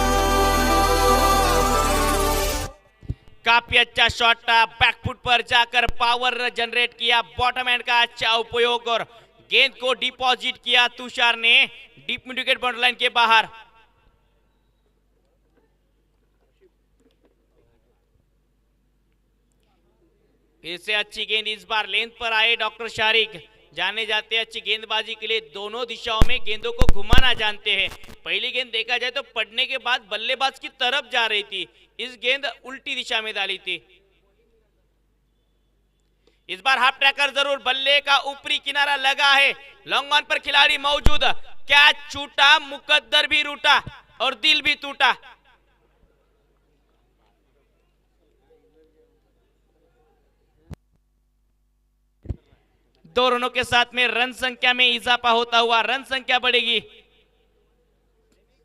काफी अच्छा शॉट था, बैकफुट पर जाकर पावर जनरेट किया, बॉटम एंड का अच्छा उपयोग, और गेंद को डिपॉजिट किया तुषार ने deep mid wicket boundary line के बाहर। फिर से अच्छी गेंद, इस बार लेंथ पर आए डॉक्टर शारिक। जाने जाते हैं अच्छी गेंदबाजी के लिए, दोनों दिशाओं में गेंदों को घुमाना जानते हैं। पहली गेंद देखा जाए तो पड़ने के बाद बल्लेबाज की तरफ जा रही थी, इस गेंद उल्टी दिशा में डाली थी। इस बार हाफ ट्रैकर जरूर, बल्ले का ऊपरी किनारा लगा है, लॉन्ग ऑन पर खिलाड़ी मौजूद, कैच छूटा, मुकद्दर भी रूठा और दिल भी टूटा। दो रनों के साथ में रन संख्या में इजाफा होता हुआ रन संख्या बढ़ेगी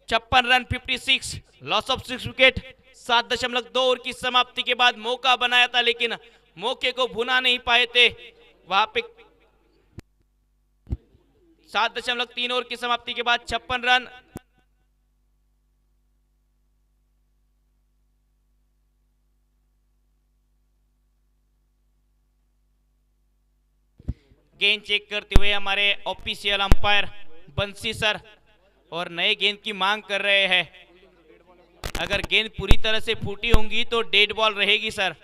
56 run 56, loss of 6 wicket. 7.2 over की समाप्ति के बाद मौका बनाया था लेकिन मौके को भुना नहीं पाए थे। वहां पे 7.3 ओवर की समाप्ति के बाद 56 रन। गेंद चेक करते हुए हमारे ऑफिशियल अंपायर बंसी सर और नए गेंद की मांग कर रहे हैं। अगर गेंद पूरी तरह से फूटी होंगी तो डेड बॉल रहेगी सर।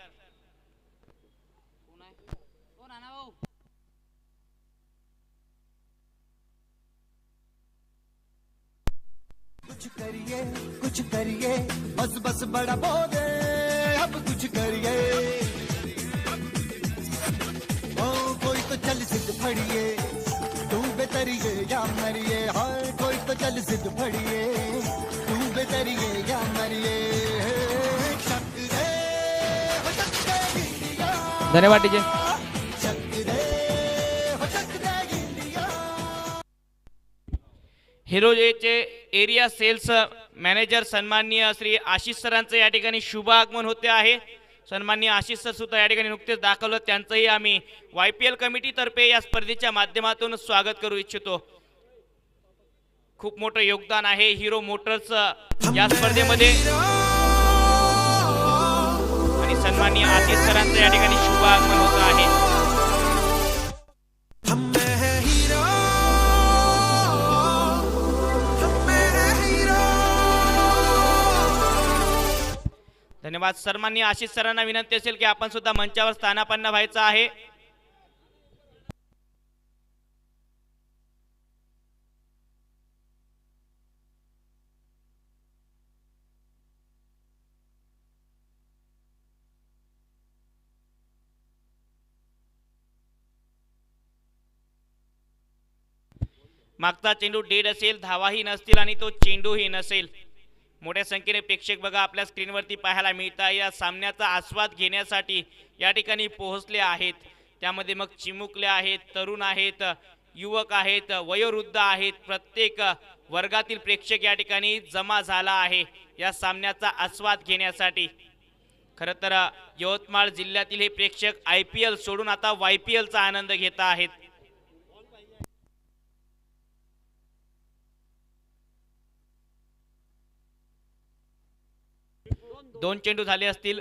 कुछ करिए बस बस बड़ा बोले अब कुछ करिए ओ कोई तो चल सिद्ध फड़िए तू बेतरिए या मरिए हाय कोई तो चल सिद्ध फड़िए तू बेतरिए या मरिए शक रे हो शक दे इंडिया धन्यवाद डीजे। शक रे हो शक दे इंडिया। हिरोजेचे एरिया सेल्स मॅनेजर सन्माननीय श्री आशिष सरांचं या ठिकाणी शुभ आगमन होते आहे। सन्माननीय आशिष सर सुद्धा या ठिकाणी नुकतेच दाखवलं, त्यांचंही आम्ही YPL कमिटी तर्फे या स्पर्धेच्या माध्यमातून स्वागत करू इच्छितो। खूप मोठं योगदान आहे हिरो मोटर्स या स्पर्धेमध्ये आणि सन्माननीय आशिष सरांचं या ठिकाणी शुभ आगमन होत आहे। धन्यवाद। सन्माननीय आशिष सरांना विनंती असेल की आपण सुद्धा मंचावर स्थानापन्न व्हायचं आहे। मागचा चेंडू डेड असेल, धावाही नसतील आणि तो चेंडूही नसेल। मोठ्या संख्येने प्रेक्षक बघा आपल्या स्क्रीनवरती पाहायला मिळतात। या सामन्याचा आस्वाद घेण्यासाठी या ठिकाणी पोहोचले आहेत। त्यामध्ये मग चिमुकले आहेत, तरुण आहेत, युवक आहेत, वयोवृद्ध आहेत, प्रत्येक वर्गातील प्रेक्षक या ठिकाणी जमा झाला आहे या सामन्याचा आस्वाद घेण्यासाठी। खरं तर यवतमाळ जिल्ह्यातील हे प्रेक्षक IPL सोडून आता YPL चा आनंद घेत आहेत। दोन चेंडू झाले असतील।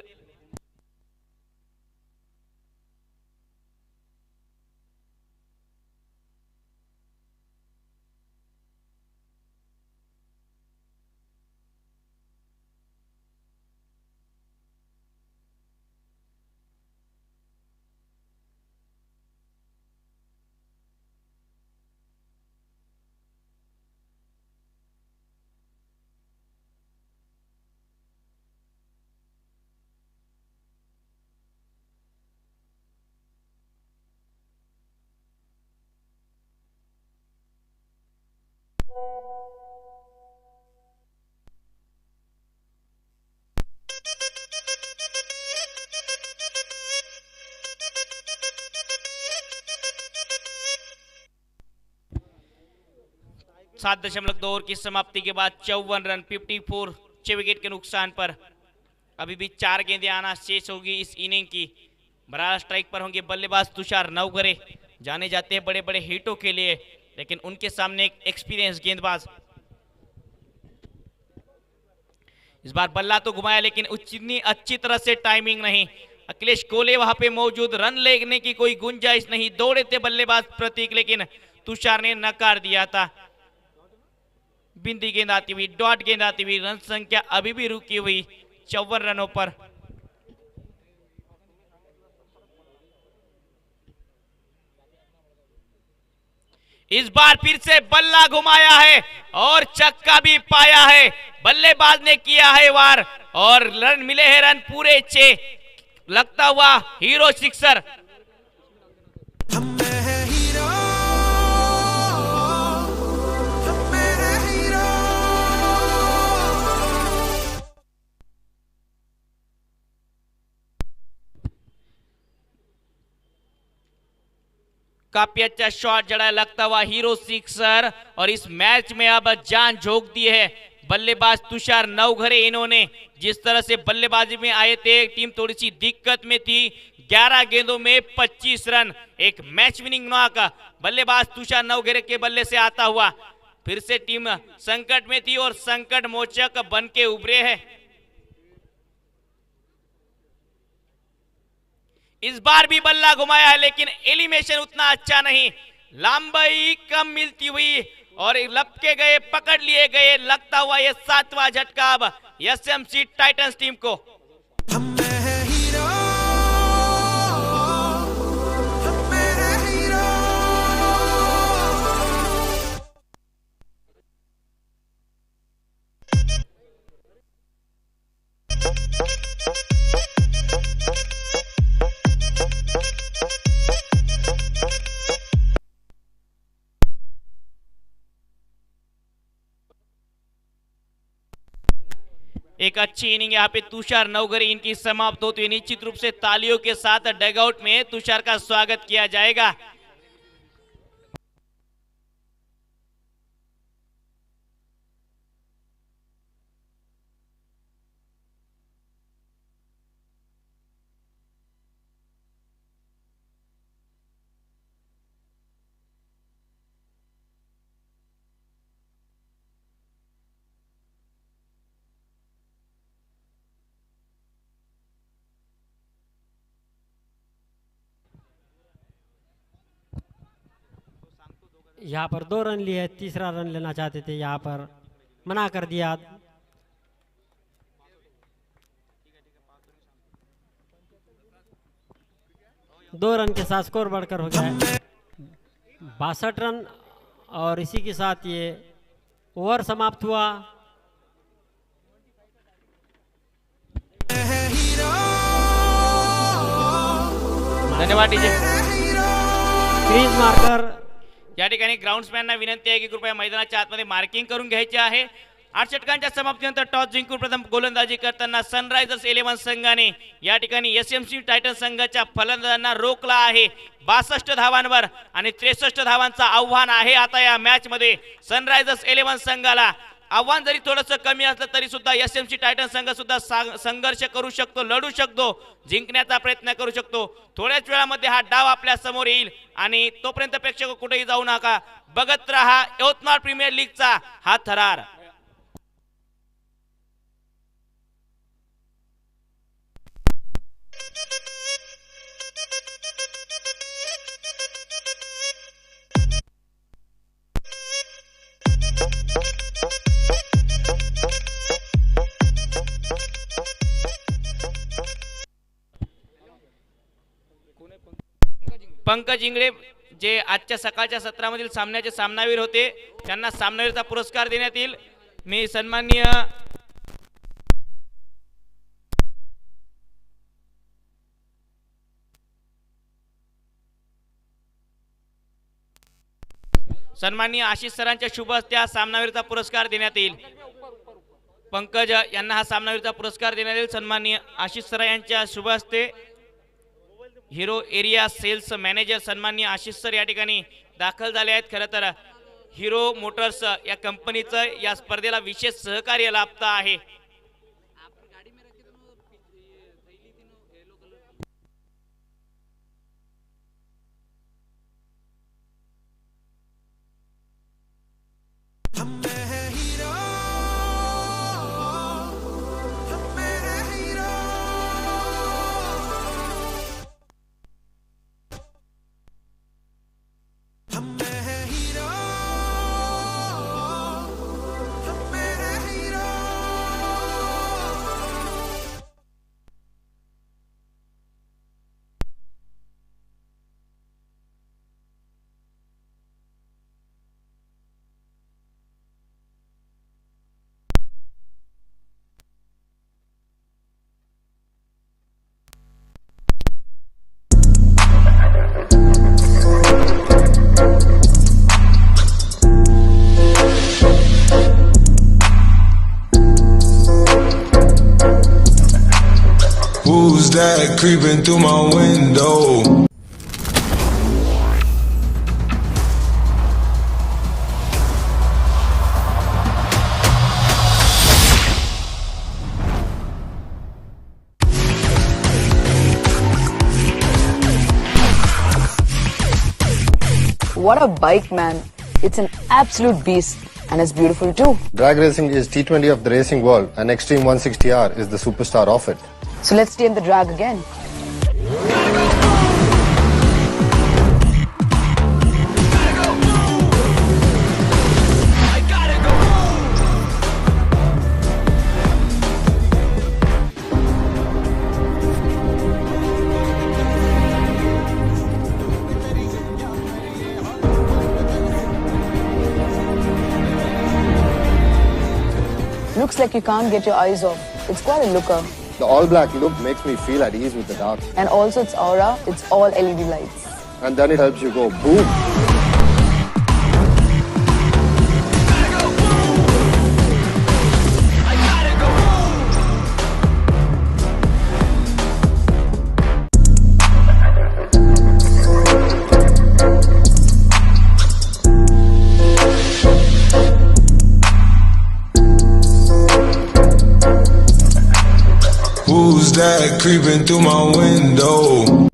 सात 7.2 ओवर की समाप्ति के बाद 54 रन 54 6 विकेट के नुकसान पर अभी भी 4 गेंदें आना शेष होगी इस इनिंग की। बराबर स्ट्राइक पर होंगे बल्लेबाज तुषार नवघरे, जाने जाते हैं बड़े बड़े हिटों के लिए, लेकिन उनके सामने एक एक्सपीरियंस गेंदबाज। इस बार बल्ला तो घुमाया लेकिन उतनी अच्छी तरह से टाइमिंग नहीं। अखिलेश कोले वहां पे मौजूद, रन लेने की कोई गुंजाइश नहीं। दौड़े थे बल्लेबाज प्रतीक लेकिन तुषार ने नकार दिया था। बिंदी गेंद आती हुई, डॉट गेंद आती हुई, रन संख्या अभी भी रुकी हुई 54 रनों पर। इस बार फिर से बल्ला घुमाया है और छक्का भी पाया है। बल्लेबाज ने किया है वार और रन मिले हैं, रन पूरे 6, लगता हुआ हीरो सिक्सर। काफी अच्छा शॉट जड़ा लगता हुआ हीरो सिक्सर। और इस मैच में अब जान झोंक दी है बल्लेबाज तुषार नवघरे। इन्होंने जिस तरह से बल्लेबाजी में आए थे, टीम थोड़ी सी दिक्कत में थी। 11 गेंदों में 25 रन, एक मैच विनिंग नॉक बल्लेबाज तुषार नवघरे के बल्ले से आता हुआ। फिर से टीम संकट में थी और संकट मोचक बन के उभरे है। इस बार भी बल्ला घुमाया है लेकिन एलिमिनेशन उतना अच्छा नहीं, लंबाई कम मिलती हुई और लपके गए, पकड़ लिए गए। लगता हुआ ये 7वां झटका अब एसएमसी टाइटंस टीम को। एक अच्छी इनिंग यहाँ पे तुषार नवघरे इनकी समाप्त होती है। निश्चित रूप से तालियों के साथ डगआउट में तुषार का स्वागत किया जाएगा। यहाँ पर 2 रन लिए, तीसरा रन लेना चाहते थे, यहाँ पर मना कर दिया। दो रन के साथ स्कोर बढ़कर हो गया है 62 रन। और इसी के साथ ये ओवर समाप्त हुआ। धन्यवाद डीजे। क्रीज मार्कर या ठिकाणी ग्राउंड्समॅनना विनंती आहे की कृपया मैदानाच्या आतमध्ये मार्किंग करून घ्यायचे आहे। 8 षटकांच्या समाप्तीनंतर टॉस जिंकून प्रथम गोलंदाजी करताना सनरायझर्स 11 संघाने या ठिकाणी एसएमसी टायटन संघाच्या फलंदाजांना रोखला आहे 62 धावांवर आणि 63 धावांचा आव्हान आहे आता या मॅच मध्ये सनरायझर्स 11 संघाला। आव्हान जरी थोडंसं कमी असलं तरी सुद्धा एसएमसी टायटन संघ सुद्धा संघर्ष करू शकतो, लढू शकतो, जिंकण्याचा प्रयत्न करू शकतो। थोड्याच वेळामध्ये हा डाव आपल्या समोर येईल आणि तोपर्यंत प्रेक्षक कुठेही जाऊ नका, बघत रहा यवतमाळ प्रीमियर लीगचा हा थरार। पंकज इंगळे जे आजच्या सकाळच्या सत्रामधील सामन्याचे सामनावीर होते त्यांना सामनावीरचा पुरस्कार देण्यात येईल। मी सन्माननीय आशिष सरांच्या शुभ हस्ते हा सामनावीरचा पुरस्कार देण्यात येईल। पंकज यांना हा सामनावीरचा पुरस्कार देण्यात येईल सन्माननीय आशिष सर यांच्या शुभ हस्ते। हीरो एरिया सेल्स मॅनेजर सन्माननीय आशिष सर या ठिकाणी दाखल झाले आहेत। खरं तर हीरो मोटर्स या कंपनीचं या स्पर्धेला विशेष सहकार्य लाभतं आहे। Who's that creeping through my window? What a bike, man. It's an absolute beast and it's beautiful too. Drag racing is T20 of the racing world and Extreme 160R is the superstar of it. So let's tame the drag again. Looks like you can't get your eyes off. It's quite a looker. The all-black look makes me feel at ease with the dark. And also its aura, it's all LED lights. And then it helps you go boom. Who's that creeping through my window?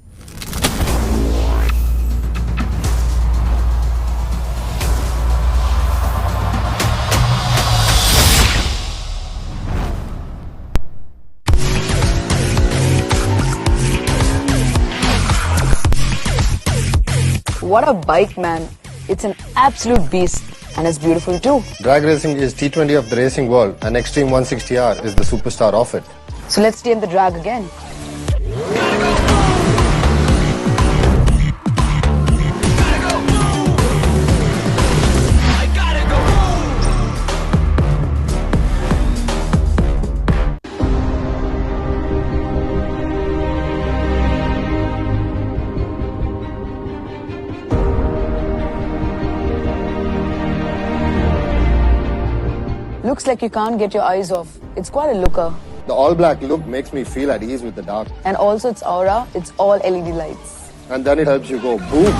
What a bike, man. It's an absolute beast and it's beautiful too. Drag racing is T20 of the racing world and Extreme 160R is the superstar of it. So let's tame the drag again. Looks like you can't get your eyes off. It's quite a looker. The all-black look makes me feel at ease with the dark. And also its aura, it's all LED lights. And then it helps you go boom.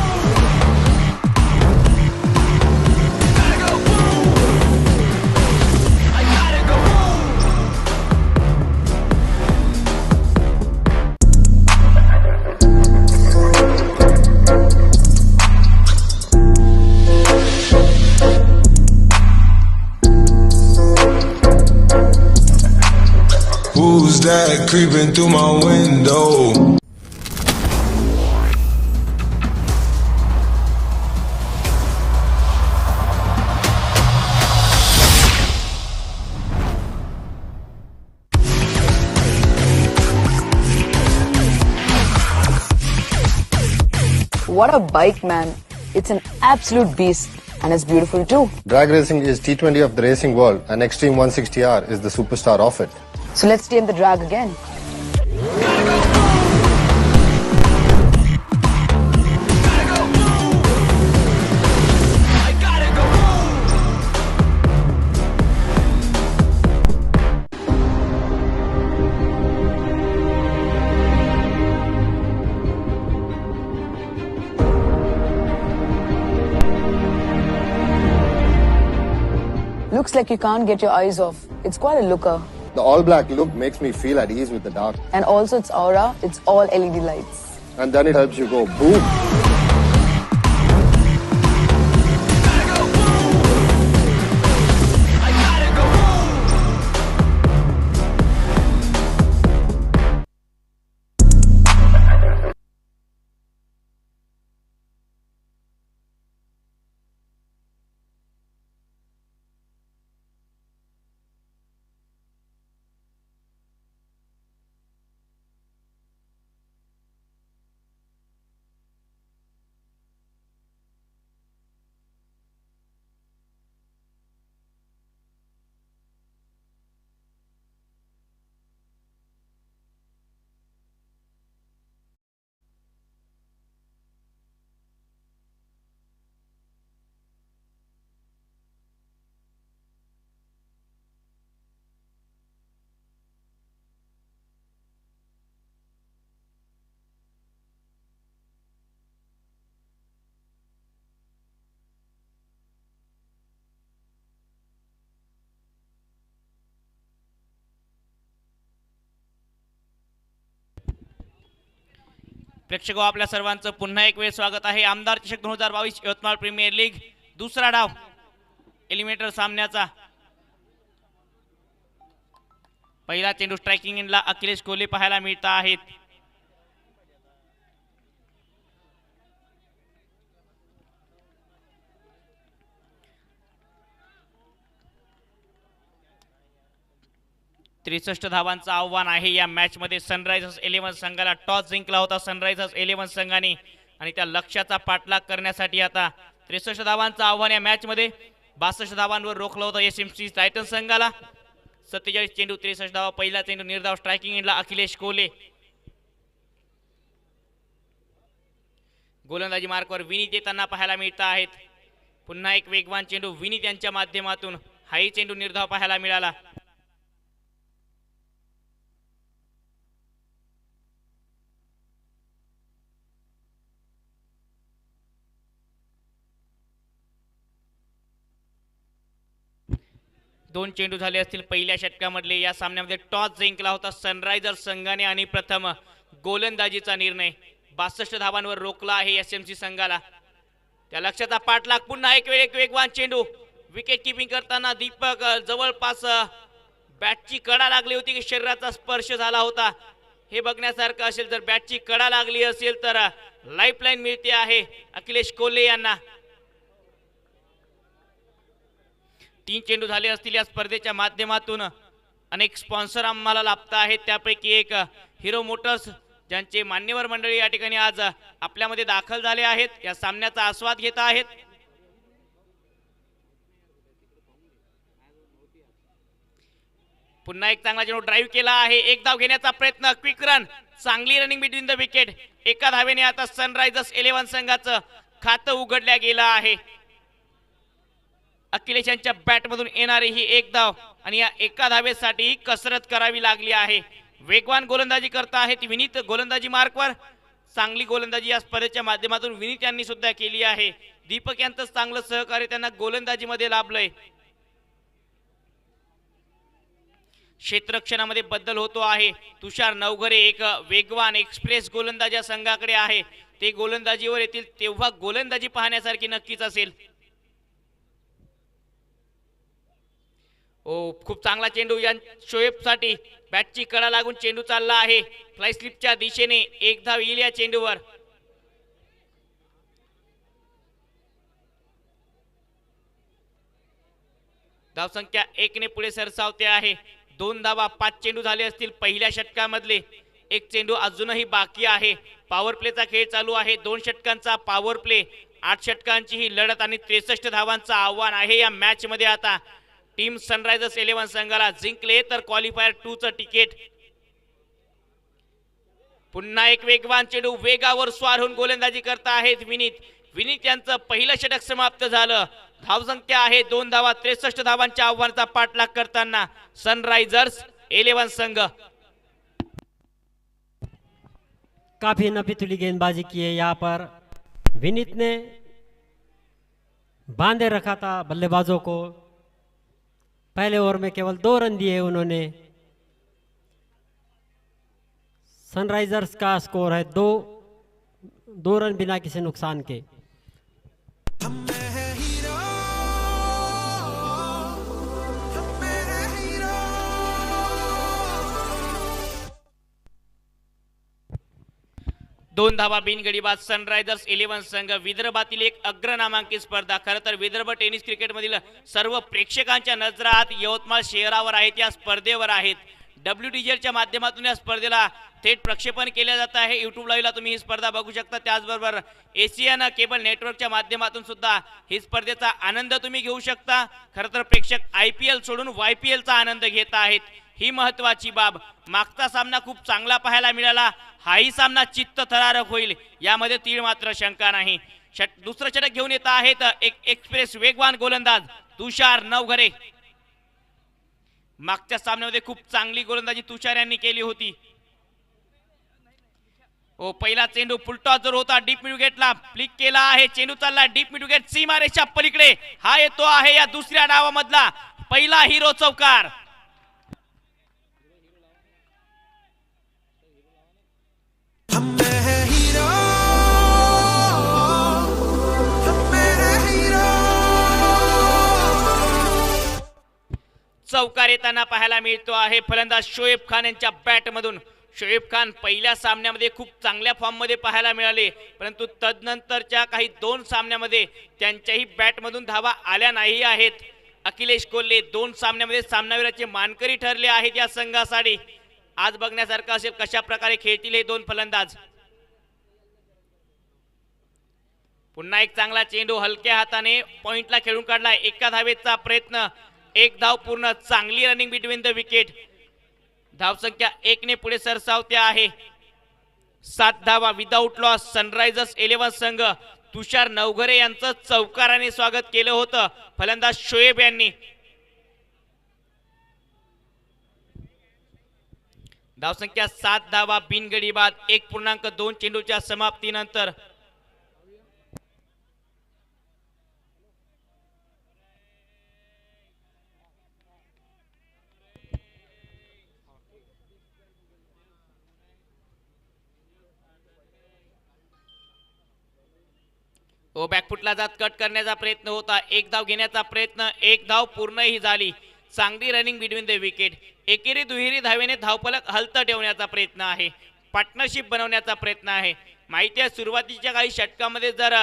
Who's that creeping through my window? What a bike, man. It's an absolute beast and it's beautiful too. Drag racing is T20 of the racing world and Extreme 160R is the superstar of it. So let's tame the drag again. Looks like you can't get your eyes off. It's quite a looker. The all-black look makes me feel at ease with the dark. And also its aura, it's all LED lights. And then it helps you go boom. प्रेक्षक आपल्या सर्वांचं पुन्हा एक वेळ स्वागत आहे. आमदार चषक 2022 यवतमाळ प्रीमियर लीग दुसरा डाव एलिमिनेटर सामन्याचा. पहिला चेंडू स्ट्रायकिंग एंडला अखिलेश कोल्हे पाहायला मिळत आहेत. त्रेसष्ट धावांचं आव्हान आहे या मॅच मध्ये. सनरायझर्स 11 संघाला टॉस जिंकला होता सनरायझर्स 11 संघाने आणि त्या लक्ष्याचा पाठलाग करण्यासाठी आता 63 धावांचं आव्हान या मॅच मध्ये. 62 धावांवर रोखलं होतं एसएमसी टायटन संघाला. 47 चेंडू 63 धावा. पहिला चेंडू निर्धाव स्ट्रायकिंग एंडला अखिलेश कोल्हे. गोलंदाजी मार्कवर विनीत येताना पाहायला मिळत आहेत. पुन्हा एक वेगवान चेंडू विनीत यांच्या माध्यमातून. हाही चेंडू निर्धाव पाहायला मिळाला. दोन चेंडू झाले असतील पहिल्या षटकामधले. या सामन्यामध्ये टॉस जिंकला होता सनरायझर्स संघाने आणि प्रथम गोलंदाजीचा निर्णय. 62 धावांवर रोखला आहे एसएमसी संघाला. त्या लक्ष्याचा पाठलाग. पुन्हा एक वेगवान चेंडू. विकेट किपिंग करताना दीपक जवळपास बॅटची कडा लागली होती की शरीराचा स्पर्श झाला होता हे बघण्यासारखं असेल. जर बॅटची कडा लागली असेल तर लाईफलाईन मिळते आहे अखिलेश कोल्हे यांना. 3 चेंडू झाले असतील या स्पर्धेच्या माध्यमातून. अनेक स्पॉन्सर आम्हाला लाभत आहेत. त्यापैकी एक हिरो मोटर्स ज्यांचे मान्यवर मंडळी या ठिकाणी आज आपल्यामध्ये दाखल झाले आहेत. या सामन्याचा आस्वाद घेत आहेत. पुन्हा एक चांगला चेंडू ड्राईव्ह केला आहे. एक धाव घेण्याचा प्रयत्न. Quick run. चांगली रनिंग बिटवीन द विकेट. एका धावेने आता सनरायझर्स 11 संघाचं खातं उघडल्या गेलं आहे. अखिलेश यांच्या बॅटमधून येणारी ही एक धाव आणि या एका धावेसाठी कसरत करावी लागली आहे. वेगवान गोलंदाजी करता आहेत विनीत गोलंदाजी मार्कवर. चांगली गोलंदाजी या स्पर्धेच्या माध्यमातून विनीत यांनी सुद्धा केली आहे. दीपक यांचं चांगलं सहकार्य त्यांना गोलंदाजीमध्ये लाभलंय. क्षेत्ररक्षणामध्ये बदल होतो आहे. तुषार नवघरे एक वेगवान एक्सप्रेस गोलंदाजी संघाकडे आहे. ते गोलंदाजीवर येतील तेव्हा गोलंदाजी पाहण्यासारखी नक्कीच असेल. खूप चांगला चेंडू या शोएबसाठी. बॅटची कडा लागून चेंडू चालला आहे फ्लाय स्लिपच्या दिशेने. एक धाव येईल या चेंडूवर. धावसंख्या 1 ने पुढे सरसावते आहे. 2 धावा. 5 चेंडू झाले असतील पहिल्या षटकामधले. एक चेंडू अजूनही बाकी आहे. पॉवर प्लेचा खेळ चालू आहे. 2 षटकांचा पॉवर प्ले. 8 षटकांची ही लढत आणि 63 धावांचं आव्हान आहे या मॅच मध्ये. आता टीम सनरायझर्स 11 संघाला जिंकले तर क्वालिफायर 2 चं तिकीट. पुन्हा एक वेगवान चेंडू. वेगावर स्वार होऊन गोलंदाजी करता आहेत विनीत. विनीत यांचं पहिलं षटक समाप्त झालं. धावसंख्या आहे 2 धावा. 63 धावांच्या आव्हानाचा पाठलाग करताना सनरायझर्स 11 संघ. काफी नफीतुली गेंदबाजी की है यहाँ पर. विनीत ने बांधे रखा था बल्लेबाजों को. पहले ओवर में केवल 2 रन दिए उन्होंने. सनराइजर्स का स्कोर है 2 रन बिना किसी नुकसान के. दोन धावा बिनगडीबाद. सनरायझर्स 11 संघ. विदर्भातील एक अग्र नामांकित स्पर्धा. खरं तर विदर्भ टेनिस क्रिकेटमधील सर्व प्रेक्षकांच्या नजरा यवतमाळ शहरावर आहेत, या स्पर्धेवर आहेत. WTGLच्या माध्यमातून या स्पर्धेला थेट प्रक्षेपण केले जात आहे. यूट्यूब लाईव्हला तुम्ही ही स्पर्धा बघू शकता. त्याचबरोबर एशियन केबल नेटवर्कच्या माध्यमातून सुद्धा ही स्पर्धेचा आनंद तुम्ही घेऊ शकता. खरं तर प्रेक्षक IPL सोडून YPLचा आनंद घेत आहेत, ही महत्वाची बाब. मागचा सामना खूप चांगला पाहायला मिळाला. हाही सामना चित्त थरारक होईल यामध्ये तीळ मात्र शंका नाही. दुसरं षटक घेऊन येत आहेत एक एक्सप्रेस वेगवान गोलंदाज तुषार नवघरे. मागच्या सामन्यामध्ये खूप चांगली गोलंदाजी तुषार यांनी केली होती. पहिला चेंडू फुलटॉस जर होता डीप मिड विकेटला. फ्लिक केला आहे. चेंडू चालला डीप मिड विकेट सीमारेषा पलीकडे. हा येतो आहे या दुसऱ्या डावामधला पहिला हिरो चौकार. हम है हीरो चौकार येताना पाहायला मिळतो आहे फलंदाज शोएब खान यांच्या बॅटमधून. शोएब खान पहिल्या सामन्यामध्ये खूप चांगल्या फॉर्ममध्ये पाहायला मिळाले, परंतु तदनंतरच्या काही 2 सामन्यामध्ये त्यांच्याही बॅटमधून धावा आल्या नाही आहेत. अखिलेश कोल्हे 2 सामन्यामध्ये सामनावीराचे मानकरी ठरले आहेत या संघासाठी. आज बघण्यासारखं असेल कशा प्रकारे खेळतील हे 2 फलंदाज. पुन्हा एक चांगला चेंडू हलक्या हाताने पॉइंटला खेळून काढला. एका धावेचा प्रयत्न, 1 धाव पूर्ण. चांगली रनिंग बिटवीन द विकेट. धावसंख्या 1 ने पुढे सरसावते आहे. 7 धावा विदाऊट लॉस. सनरायझर्स 11 संघ तुषार नवघरे यांचं चौकाराने स्वागत केलं होतं फलंदाज शोएब यांनी. धावसंख्या 7 धावा बिनगडी बाद. 1.2 चेंडूच्या समाप्तीनंतर बॅकफुटला जात कट करण्याचा प्रयत्न होता. 1 धाव घेण्याचा प्रयत्न, 1 धाव पूर्णही झाली. चांगली रनिंग बिटवीन द विकेट. एकेरी दुहेरी धावेने धावफलक हलत ठेवण्याचा प्रयत्न आहे, पार्टनरशिप बनवण्याचा प्रयत्न आहे. माहिती आहे सुरुवातीच्या काही षटकामध्ये जर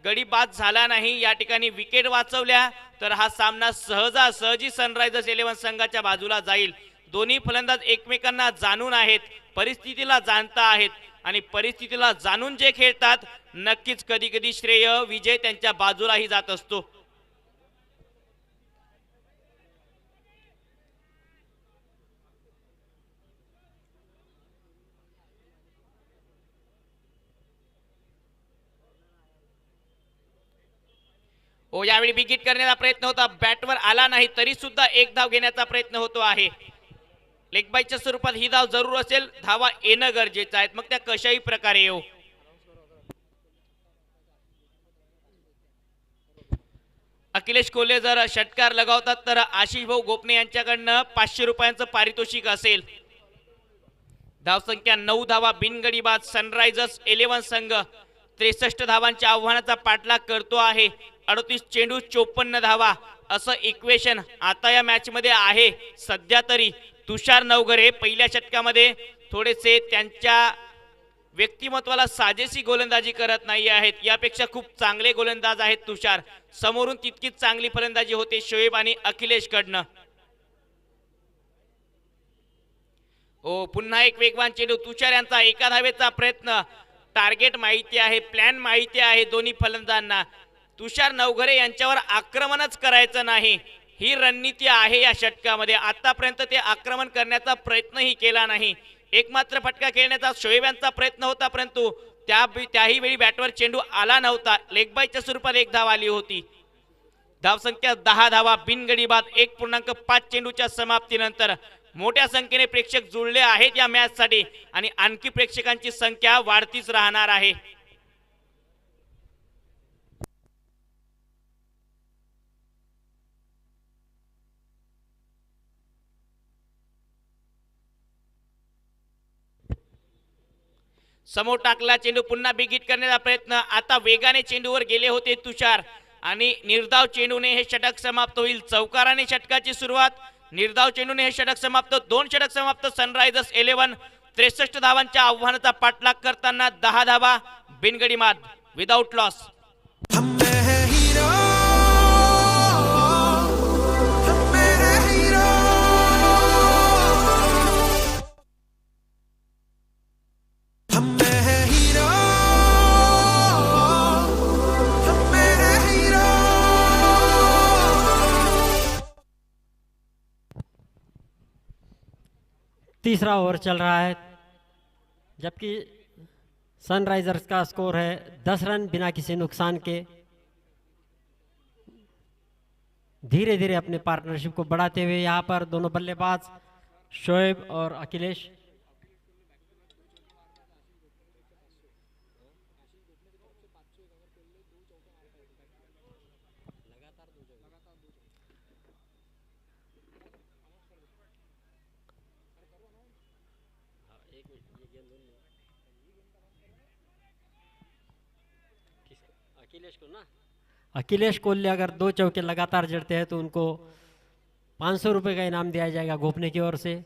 गडी बाद झाला नाही, या ठिकाणी विकेट वाचवल्या तर हा सामना सहजासहजी सनरायझर्स 11 संघाच्या बाजूला जाईल. दोन्ही फलंदाज एकमेकांना जाणून आहेत, परिस्थितीला जाणता आहेत आणि परिस्थितीला जाणून जे खेळतात नक्कीच कधी कधी श्रेय विजय त्यांच्या बाजूलाही जात असतो. यावेळी बिगिट करण्याचा प्रयत्न होता, बॅटवर आला नाही तरी सुद्धा 1 धाव घेण्याचा प्रयत्न होतो आहे. लेग बायच्या स्वरूपात ही धाव जरूर असेल, धावा येणं गरजेचं आहे, मग त्या कशाही प्रकारे येऊ. अखिलेश कोल्हे जर षटकार लगावतात तर आशिष भाऊ गोपने यांच्याकडनं 500 रुपयांचं पारितोषिक असेल. धावसंख्या 9 धावा बिनगडी बाद. सनरायझर्स 11 संघ 63 धावांच्या आव्हानाचा पाठलाग करतो आहे. 38 चेंडू 54 धावा असं इक्वेशन आता या मॅच मध्ये आहे. सध्या तरी तुषार नवघरे पहिल्या षटकामध्ये थोडेसे त्यांच्या व्यक्तिमत्वाला साजेशी गोलंदाजी करत नाही आहेत. यापेक्षा खूप चांगले गोलंदाज आहेत तुषार. समोरून तितकीच चांगली फलंदाजी होते शोएब आणि अखिलेश कडनं. पुन्हा एक वेगवान चेंडू. तुषार यांचा एका धावेचा प्रयत्न. टार्गेट माहिती आहे, प्लॅन माहिती आहे दोन्ही फलंदाजांना. तुषार नवघरे यांच्यावर आक्रमणच करायचं नाही, ही रणनीती आहे या षटकामध्ये. आतापर्यंत ते आक्रमण करण्याचा प्रयत्नही केला नाही. एकमात्र फटका खेळण्याचा शोएब यांचा प्रयत्न होता, परंतु त्याही वेळी बॅटवर चेंडू आला नव्हता. लेग बायच्या स्वरूपात 1 धाव आली होती. धावसंख्या 10 धावा बिनगडी बाद. 1.5 चेंडूच्या समाप्तीनंतर मोठ्या संख्येने प्रेक्षक जुळले आहेत या मॅच साठी आणि आणखी प्रेक्षकांची संख्या वाढतीच राहणार आहे. समोर टाकला चेंडू, पुन्हा बिगिट करण्याचा प्रयत्न. आता वेगाने चेंडूवर गेले होते तुषार आणि निर्धाव चेंडूने हे षटक समाप्त होईल. चौकाराने षटकाची सुरुवात, निर्धाव चेंडूने हे षटक समाप्त. 2 षटक समाप्त. सनरायझर्स 11 63 धावांच्या आव्हानाचा पाठलाग करताना 10 धावा बिनगडी बाद विदाउट लॉस. तीसरा ओवर चल रहा है, जबकि सनराइजर्स का स्कोर है 10 रन बिना किसी नुकसान के. धीरे धीरे अपने पार्टनरशिप को बढ़ाते हुए यहाँ पर दोनों बल्लेबाज शोएब और अखिलेश अखिलेश कोल्हे अगर 2 चौके लगातार जड़ते हैं तो उनको ₹500 का इनाम दिया जाएगा घोपने की ओर से।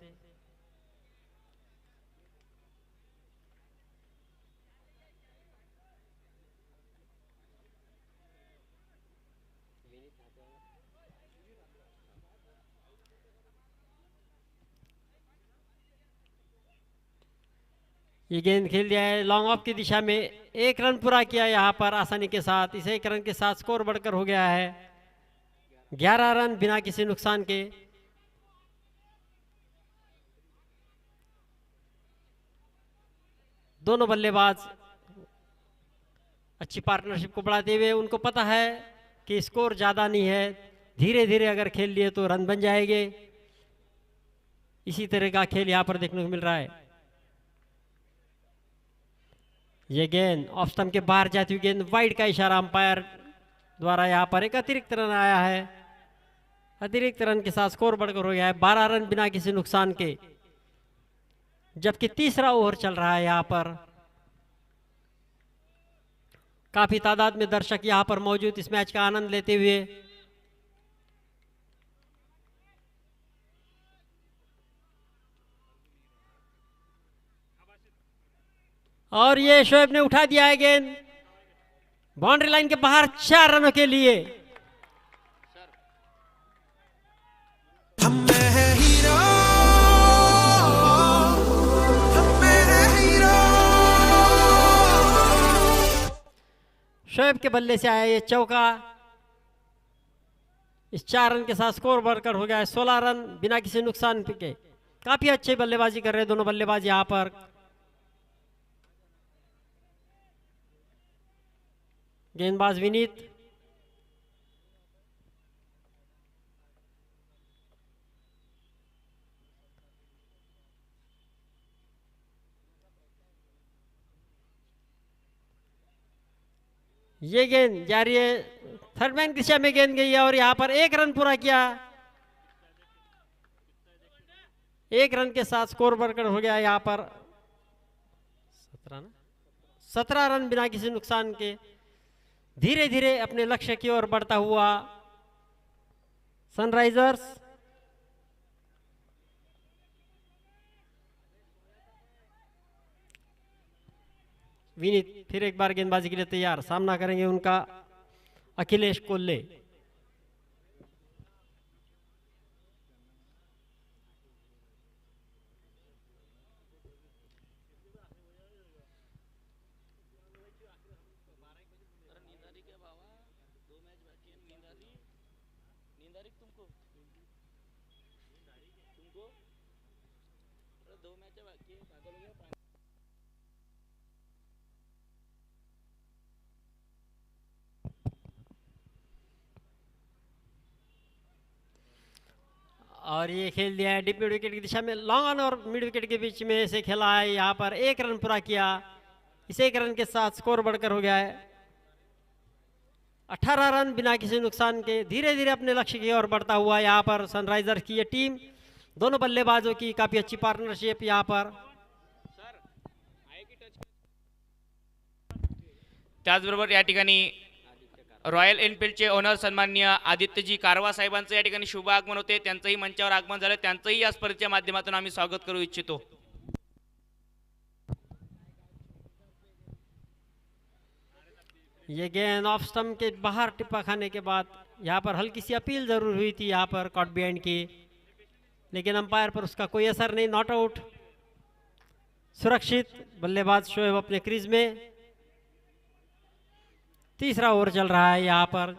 ये गेंद खेल दिया है लॉन्ग ऑफ की दिशा में, 1 रन पूरा किया यहाँ पर आसानी के साथ। इस 1 रन के साथ स्कोर बढ़कर हो गया है 11 रन बिना किसी नुकसान के। दोनों बल्लेबाज अच्छी पार्टनरशिप को बढ़ाते हुए, उनको पता है कि स्कोर ज्यादा नहीं है, धीरे धीरे अगर खेल लिए तो रन बन जाएंगे। इसी तरह का खेल यहाँ पर देखने को मिल रहा है। ये गेंद ऑफ स्टंप के बाहर जाती हुई गेंद, वाइड का इशारा अंपायर द्वारा यहाँ पर एक अतिरिक्त रन आया है। अतिरिक्त रन के साथ स्कोर बढ़कर हो गया है 12 रन बिना किसी नुकसान के, जबकि तीसरा ओवर चल रहा है। यहाँ पर काफी तादाद में दर्शक यहाँ पर मौजूद इस मैच का आनंद लेते हुए। और ये शोएब ने उठा दिया है गेंद बाउंड्री लाइन के बाहर 4 रनों के लिए। हम में है हीरो, हम में है हीरो। शोएब के बल्ले से आया ये चौका, इस 4 रन के साथ स्कोर बढ़कर हो गया है 16 रन बिना किसी नुकसान के। काफी अच्छी बल्लेबाजी कर रहे हैं दोनों बल्लेबाज यहाँ पर। गेंदबाज विनीत, ये गेंद जा रही है थर्ड मैन की दिशा में, गेंद गई है और यहाँ पर 1 रन पूरा किया। 1 रन के साथ स्कोर बढ़कर हो गया यहाँ पर 17 रन बिना किसी नुकसान के। धीरे धीरे अपने लक्ष्य की ओर बढ़ता हुआ सनराइजर्स। विनीत फिर एक बार गेंदबाजी के लिए तैयार, सामना करेंगे उनका अखिलेश कोल्ले। और ये खेल दिया है डीप मिड विकेट की दिशा में, लॉन्ग ऑन और मिड विकेट के बीच में से खेला है। यहाँ पर 1 रन पूरा किया। इस 1 रन के साथ स्कोर बढ़कर हो गया है 18 रन बिना किसी नुकसान के। धीरे धीरे अपने लक्ष्य की ओर बढ़ता हुआ यहाँ पर सनराइजर्स की ये टीम, दोनों बल्लेबाजों की काफी अच्छी पार्टनरशिप यहाँ पर। त्याचबरोबर या ठिकाणी रॉयल एनफिल्डचे ओनर सन्माननीय आदित्यजी कारवा साहेबांचं या ठिकाणी शुभ आगमन होते, त्यांचंही मंचावर आगमन झालं, त्यांचंही या स्पर्धेच्या माध्यमातून आम्ही स्वागत करू इच्छितो। ये गेंद ऑफ स्टंप के बाहर टिप्पा खाने के बाद यहाँ पर हल्की सी अपील जरूर हुई थी यहाँ पर कॉट बिहाइंड की, लेकिन अंपायर पर उसका कोई असर नहीं। नॉट आउट, सुरक्षित बल्लेबाज शोएब अपने क्रीज में। तीसरा ओवर चल रहा है यहाँ पर,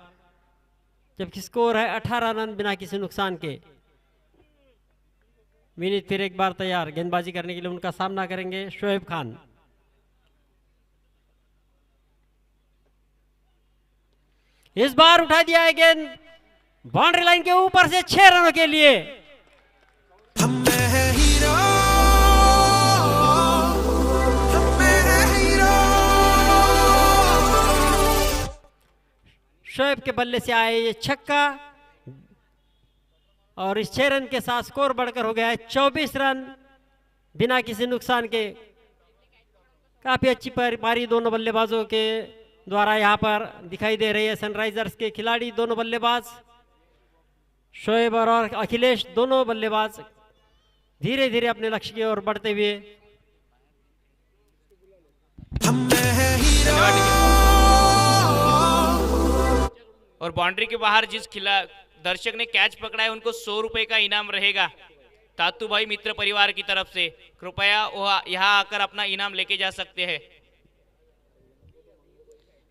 जबकि स्कोर है 18 रन बिना किसी नुकसान के। विनीत फिर एक बार तैयार गेंदबाजी करने के लिए, उनका सामना करेंगे शोएब खान। इस बार उठा दिया है गेंद बाउंड्री लाइन के ऊपर से 6 रनों के लिए। हम में है हीरो, हम में है हीरो। शोएब के बल्ले से आए ये छक्का और इस 6 रन के साथ स्कोर बढ़कर हो गया है 24 रन बिना किसी नुकसान के। काफी अच्छी पारी दोनों बल्लेबाजों के द्वारा यहाँ पर दिखाई दे रही है। सनराइजर्स के खिलाड़ी दोनों बल्लेबाज शोएब और अखिलेश दोनों बल्लेबाज धीरे धीरे अपने लक्ष्य की ओर बढ़ते हुए। और बाउंड्री के बाहर जिस दर्शक ने कैच पकड़ा है उनको 100 रुपए का इनाम रहेगा तातू भाई मित्र परिवार की तरफ से। कृपया वह यहाँ आकर अपना इनाम लेके जा सकते हैं।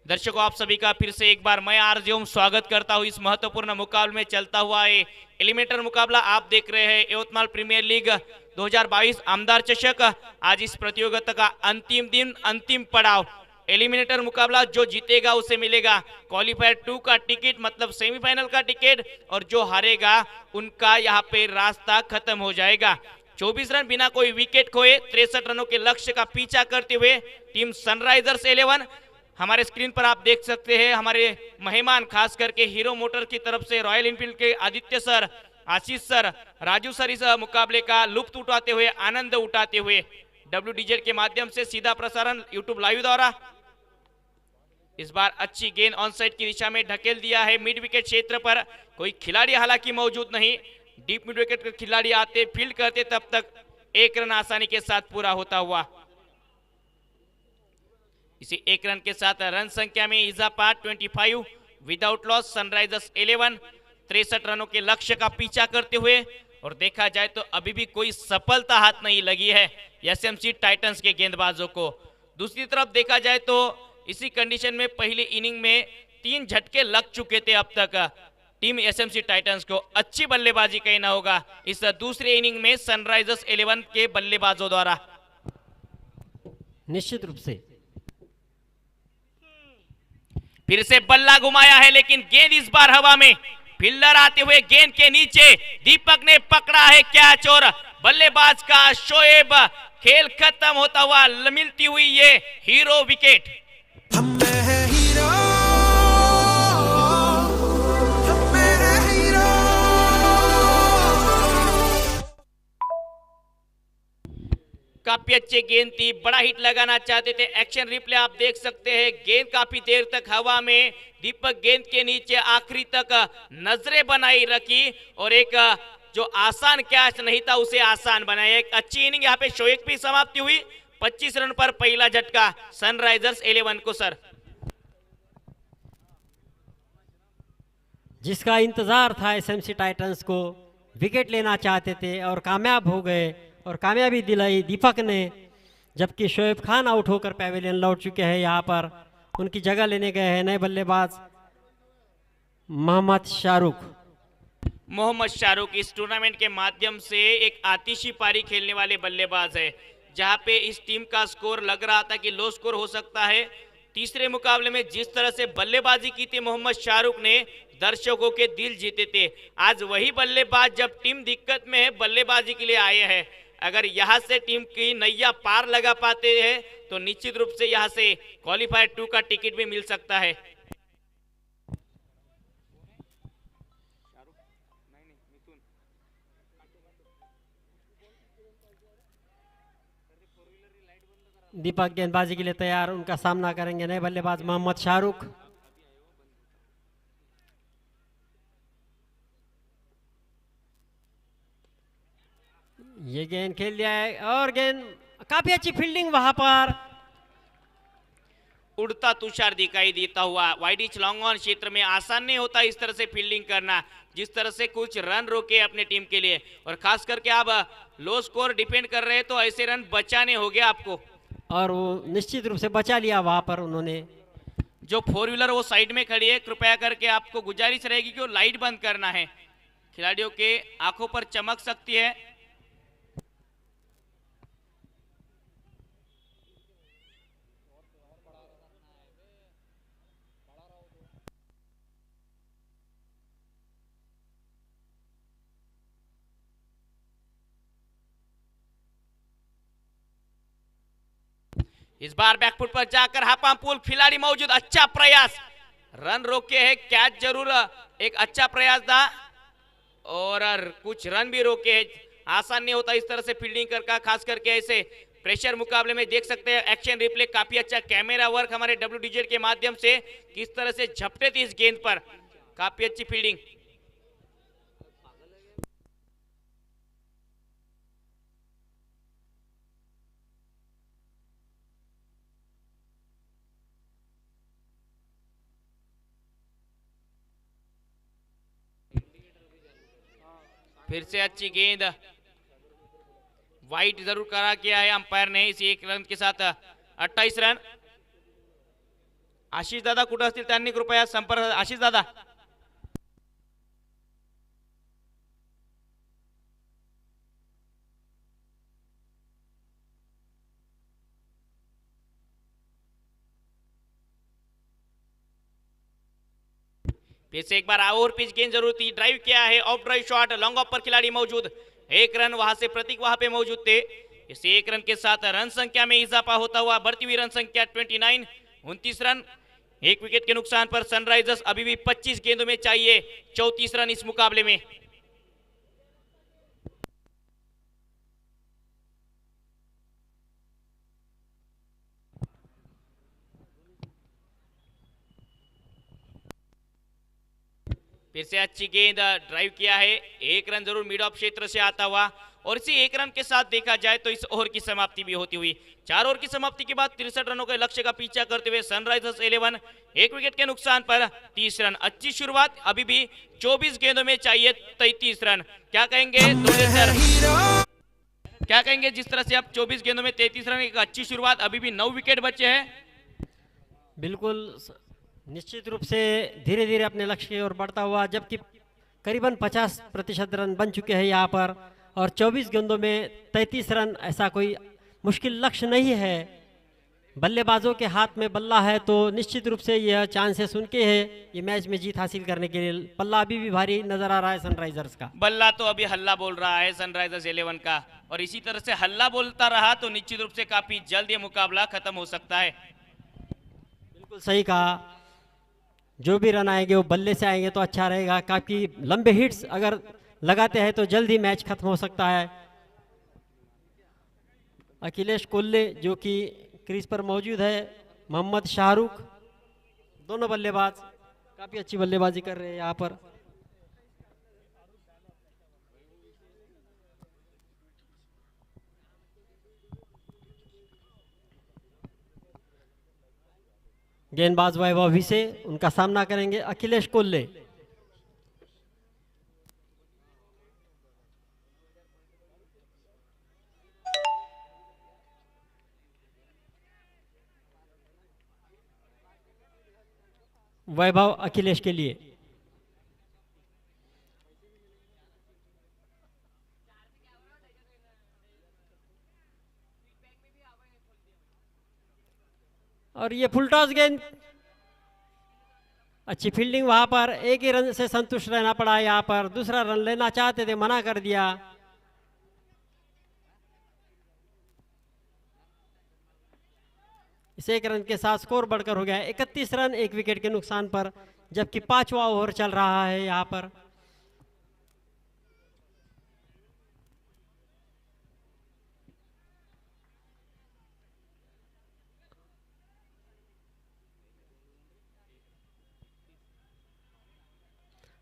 दर्शकों, आप सभी का फिर से एक बार मैं आरजे ओम स्वागत करता हूं इस महत्वपूर्ण मुकाबले में चलता हुआ है एलिमिनेटर मुकाबला। आप देख रहे हैं यवतमाल प्रीमियर लीग 2022 आमदार चषक। आज इस प्रतियोगिता का अंतिम दिन, अंतिम पड़ाव। एलिमिनेटर मुकाबला जो जीतेगा उसे मिलेगा क्वालिफायर 2 का टिकट, मतलब सेमीफाइनल का टिकट, और जो हारेगा उनका यहाँ पे रास्ता खत्म हो जाएगा। 24 रन बिना कोई विकेट खोए 63 रनों के लक्ष्य का पीछा करते हुए टीम सनराइजर्स 11। हमारे स्क्रीन पर आप देख सकते हैं हमारे मेहमान, खास करके हीरो मोटर की तरफ से रॉयल इनफील्ड के आदित्य सर, आशीष सर, राजू सर इस मुकाबले का लुत्फ उठाते हुए, आनंद उठाते हुए WDZ के माध्यम से सीधा प्रसारण यूट्यूब लाइव द्वारा। इस बार अच्छी गेंद ऑन साइड की दिशा में ढकेल दिया है मिड विकेट क्षेत्र पर। कोई खिलाड़ी हालांकि मौजूद नहीं। डीप मिड विकेट के खिलाड़ी आते, फील्ड करते, तब तक एक रन आसानी के साथ पूरा होता हुआ। इसी एक रन के साथ रन संख्या में इजाफा 25 विदाउट लॉस। सनराइजर्स 11 63 रनों के लक्ष्य का पीछा करते हुए। और देखा जाए तो अभी भी कोई सफलता हाथ नहीं लगी है SMC टाइटंस के गेंदबाजों को। दूसरी तरफ देखा जाए तो इसी कंडीशन में पहली इनिंग में 3 झटके लग चुके थे अब तक टीम SMC टाइटंस को। अच्छी बल्लेबाजी कहना होगा इस दूसरे इनिंग में सनराइजर्स 11 के बल्लेबाजों द्वारा। निश्चित रूप से फिर से बल्ला घुमाया है लेकिन गेंद इस बार हवा में। फील्डर आते हुए गेंद के नीचे, दीपक ने पकड़ा है कैच और बल्लेबाज का शोएब। खेल खत्म होता हुआ मिलती हुई ये हीरो विकेट। काफी अच्छे गेंद थी, बड़ा हिट लगाना चाहते थे। एक्शन रिप्ले आप देख सकते हैं, गेंद काफी देर तक हवा में, दीपक गेंद के नीचे आखिरी तक नजरें बनाई रखी और एक जो आसान कैच नहीं था उसे आसान बनाया। एक अच्छी इनिंग यहाँ पे शोएब की समाप्ति हुई। 25 रन पर पहला झटका सनराइजर्स 11 को सर। जिसका इंतजार था SMC टाइटंस को, विकेट लेना चाहते थे और कामयाब हो गए और कामयाबी दिलाई दीपक ने। जबकि शोएब खान आउट होकर पैवेलियन लौट चुके हैं। यहाँ पर उनकी जगह लेने गए हैं नए बल्लेबाज मोहम्मद शाहरुख। मोहम्मद शाहरुख इस टूर्नामेंट के माध्यम से एक आतिशी पारी खेलने वाले बल्लेबाज है। जहां पे इस टीम का स्कोर लग रहा था कि लो स्कोर हो सकता है, तीसरे मुकाबले में जिस तरह से बल्लेबाजी की थी मोहम्मद शाहरुख ने, दर्शकों के दिल जीते थे। आज वही बल्लेबाज जब टीम दिक्कत में है बल्लेबाजी के लिए आए हैं। अगर यहां से टीम की नैया पार लगा पाते हैं तो निश्चित रूप से यहां से क्वालिफायर 2 का टिकट भी मिल सकता है। दीपक गेंदबाजी के लिए तैयार, उनका सामना करेंगे नए बल्लेबाज मोहम्मद शाहरुख। ये गेंद खेल दिया है और गेंद, काफी अच्छी फील्डिंग वहां पर। उड़ता तुषार दिखाई देता हुआ। वाइडिच लॉन्ग ऑन क्षेत्र में आसान नहीं होता इस तरह से फील्डिंग करना, जिस तरह से कुछ रन रोके अपने टीम के लिए। और खास करके आप लो स्कोर डिफेंड कर रहे हैं तो ऐसे रन बचाने होंगे आपको। और वो निश्चित रूप से बचा लिया वहां पर उन्होंने। जो 4 व्हीलर वो साइड में खड़ी है, कृपया करके आपको गुजारिश रहेगी कि वो लाइट बंद करना है, खिलाड़ियों के आंखों पर चमक सकती है। इस बार बैकफुट पर जाकर हाफा पुल, खिलाड़ी मौजूद, अच्छा प्रयास, रन रोके है, कैच जरूर एक अच्छा प्रयास था और कुछ रन भी रोके है। आसान नहीं होता इस तरह से फील्डिंग करना, खास करके ऐसे प्रेशर मुकाबले में। देख सकते हैं एक्शन रिप्ले, काफी अच्छा कैमरा वर्क हमारे WDZ के माध्यम से, किस तरह से झपटे थे इस गेंद पर, काफी अच्छी फील्डिंग। फिर से अच्छी गेंद, वाइट जरूर करा किया है अंपायर ने इसी 1 रन के साथ 28 रन। आशिष दादा कुठे असतील त्यांनी कृपया संपर्क, आशिष दादा फिर से एक बार ओवर पिच गेंद जरूर थी, ड्राइव किया है, of drive shot, long off पर खिलाड़ी मौजूद, 1 रन वहां से प्रतीक वहां पे मौजूद थे। इस 1 रन के साथ रन संख्या में इजाफा होता हुआ बढ़ती हुई रन संख्या 29, 29 रन। 1 विकेट के नुकसान पर सनराइजर्स अभी भी 25 गेंदों में चाहिए 34 रन इस मुकाबले में। फिर से अच्छी गेंद, ड्राइव किया है, 1 रन जरूर मिड ऑफ क्षेत्र से आता हुआ और इसी 1 रन के साथ देखा जाए तो इस ओवर की समाप्ति भी होती हुई। 4 ओवर की समाप्ति के बाद 63 रनों के लक्ष्य का पीछा करते हुए सनराइजर्स 11 1 विकेट के नुकसान पर 30 रन। अच्छी शुरुआत, अभी भी 24 गेंदों में चाहिए 33 रन। क्या कहेंगे सर, क्या कहेंगे जिस तरह से अब 24 गेंदों में 33 रन, एक अच्छी शुरुआत, अभी भी 9 विकेट बचे हैं। बिल्कुल निश्चित रूप से धीरे धीरे अपने लक्ष्य की ओर बढ़ता हुआ, जबकि करीबन 50% रन बन चुके हैं यहाँ पर और 24 गेंदों में 33 रन ऐसा कोई मुश्किल लक्ष्य नहीं है। बल्लेबाजों के हाथ में बल्ला है तो निश्चित रूप से यह चांसेस उनके हैं ये मैच में जीत हासिल करने के लिए। पल्ला अभी भी भारी नजर आ रहा है सनराइजर्स का। बल्ला तो अभी हल्ला बोल रहा है सनराइजर्स 11 का, और इसी तरह से हल्ला बोलता रहा तो निश्चित रूप से काफी जल्द ये मुकाबला खत्म हो सकता है। बिल्कुल सही कहा, जो भी रन आएंगे वो बल्ले से आएंगे तो अच्छा रहेगा। काफी लंबे हिट्स अगर लगाते हैं तो जल्द ही मैच खत्म हो सकता है। अखिलेश कोल्ले जो कि क्रीज पर मौजूद है, मोहम्मद शाहरुख, दोनों बल्लेबाज काफी अच्छी बल्लेबाजी कर रहे हैं यहाँ पर। गेंदबाज वैभव भी से उनका सामना करेंगे अखिलेश कोल्ले। वैभव अखिलेश के लिए और ये फुल टॉस गेंद, अच्छी फील्डिंग वहां पर। 1 ही रन से संतुष्ट रहना पड़ा यहाँ पर, दूसरा रन लेना चाहते थे, मना कर दिया। इस 1 रन के साथ स्कोर बढ़कर हो गया 31 रन 1 विकेट के नुकसान पर, जबकि 5वां ओवर चल रहा है यहाँ पर।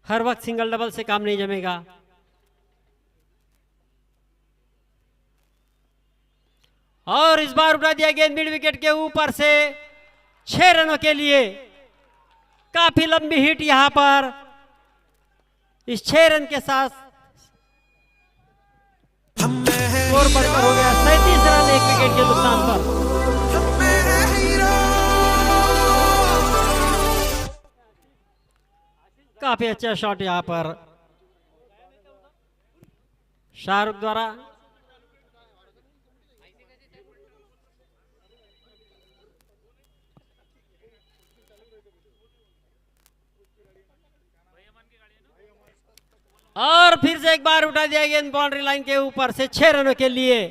हर वक्त सिंगल डबल से काम नहीं जमेगा। और इस बार उठा दिया गेंद मिड विकेट के ऊपर से 6 रनों के लिए। काफी लंबी हिट यहां पर। इस 6 रन के साथ स्कोर बढ़कर हो गया 37 रन 1 विकेट के नुकसान पर। काफी अच्छा शॉट यहां पर शाहरुख द्वारा। और फिर से एक बार उठा दिया गेंद बाउंड्री लाइन के ऊपर से 6 रनों के लिए।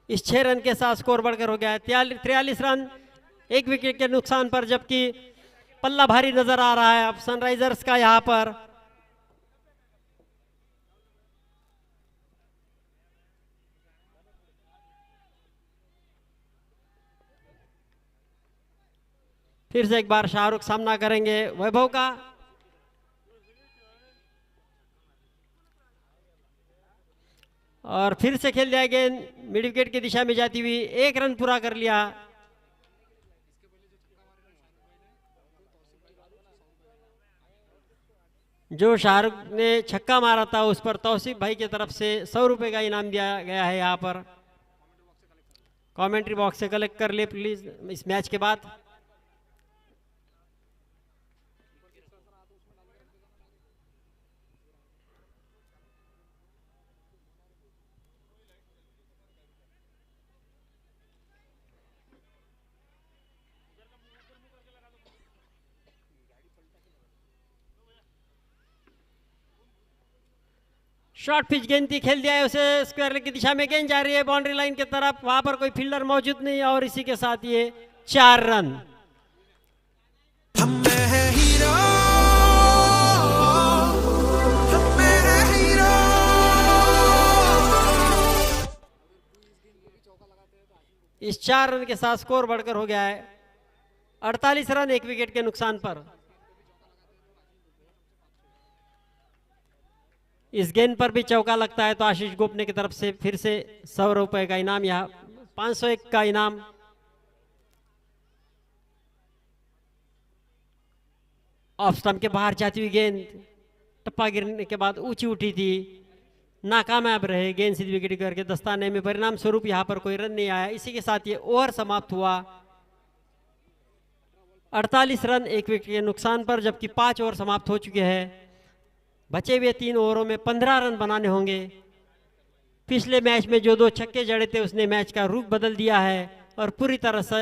इस 6 रन के साथ स्कोर बढ़कर हो गया है 43 रन 1 विकेट के नुकसान पर, जबकि पल्ला भारी नजर आ रहा है अब सनराइजर्स का यहां पर। फिर से एक बार शाहरुख सामना करेंगे वैभव का। और फिर से खेल दिया गेंद मिड विकेट की दिशा में जाती हुई, 1 रन पूरा कर लिया। जो शाहरुख ने छक्का मारा था उस पर तौसीफ भाई की तरफ से 100 रुपए का इनाम दिया गया है। यहाँ पर कमेंट्री बॉक्स से कलेक्ट कर ले प्लीज इस मैच के बाद। शॉर्ट पिच गेंद थी, खेल दिया है उसे, स्क्वायर लेग की दिशा में गेंद जा रही है बाउंड्री लाइन की तरफ। वहां पर कोई फील्डर मौजूद नहीं और इसी के साथ ये 4 रन। हम में है हीरो, हम में है हीरो। इस 4 रन के साथ स्कोर बढ़कर हो गया है 48 रन 1 विकेट के नुकसान पर। इस गेंद पर भी चौका लगता है तो आशीष गोपने की तरफ से फिर से 100 रुपए का इनाम, यहाँ 501 का इनाम। ऑफ स्टंप के बाहर जाती हुई गेंद टप्पा गिरने के बाद ऊंची उठी थी, नाकामयाब रहे, गेंद सीधी विकेट करके दस्ताने में, परिणाम स्वरूप यहाँ पर कोई रन नहीं आया। इसी के साथ ये ओवर समाप्त हुआ 48 रन 1 विकेट के नुकसान पर, जबकि 5 ओवर समाप्त हो चुके हैं। बचे हुए 3 ओवरों में 15 रन बनाने होंगे। पिछले मैच में जो 2 छक्के जड़े थे उसने मैच का रुख बदल दिया है और पूरी तरह से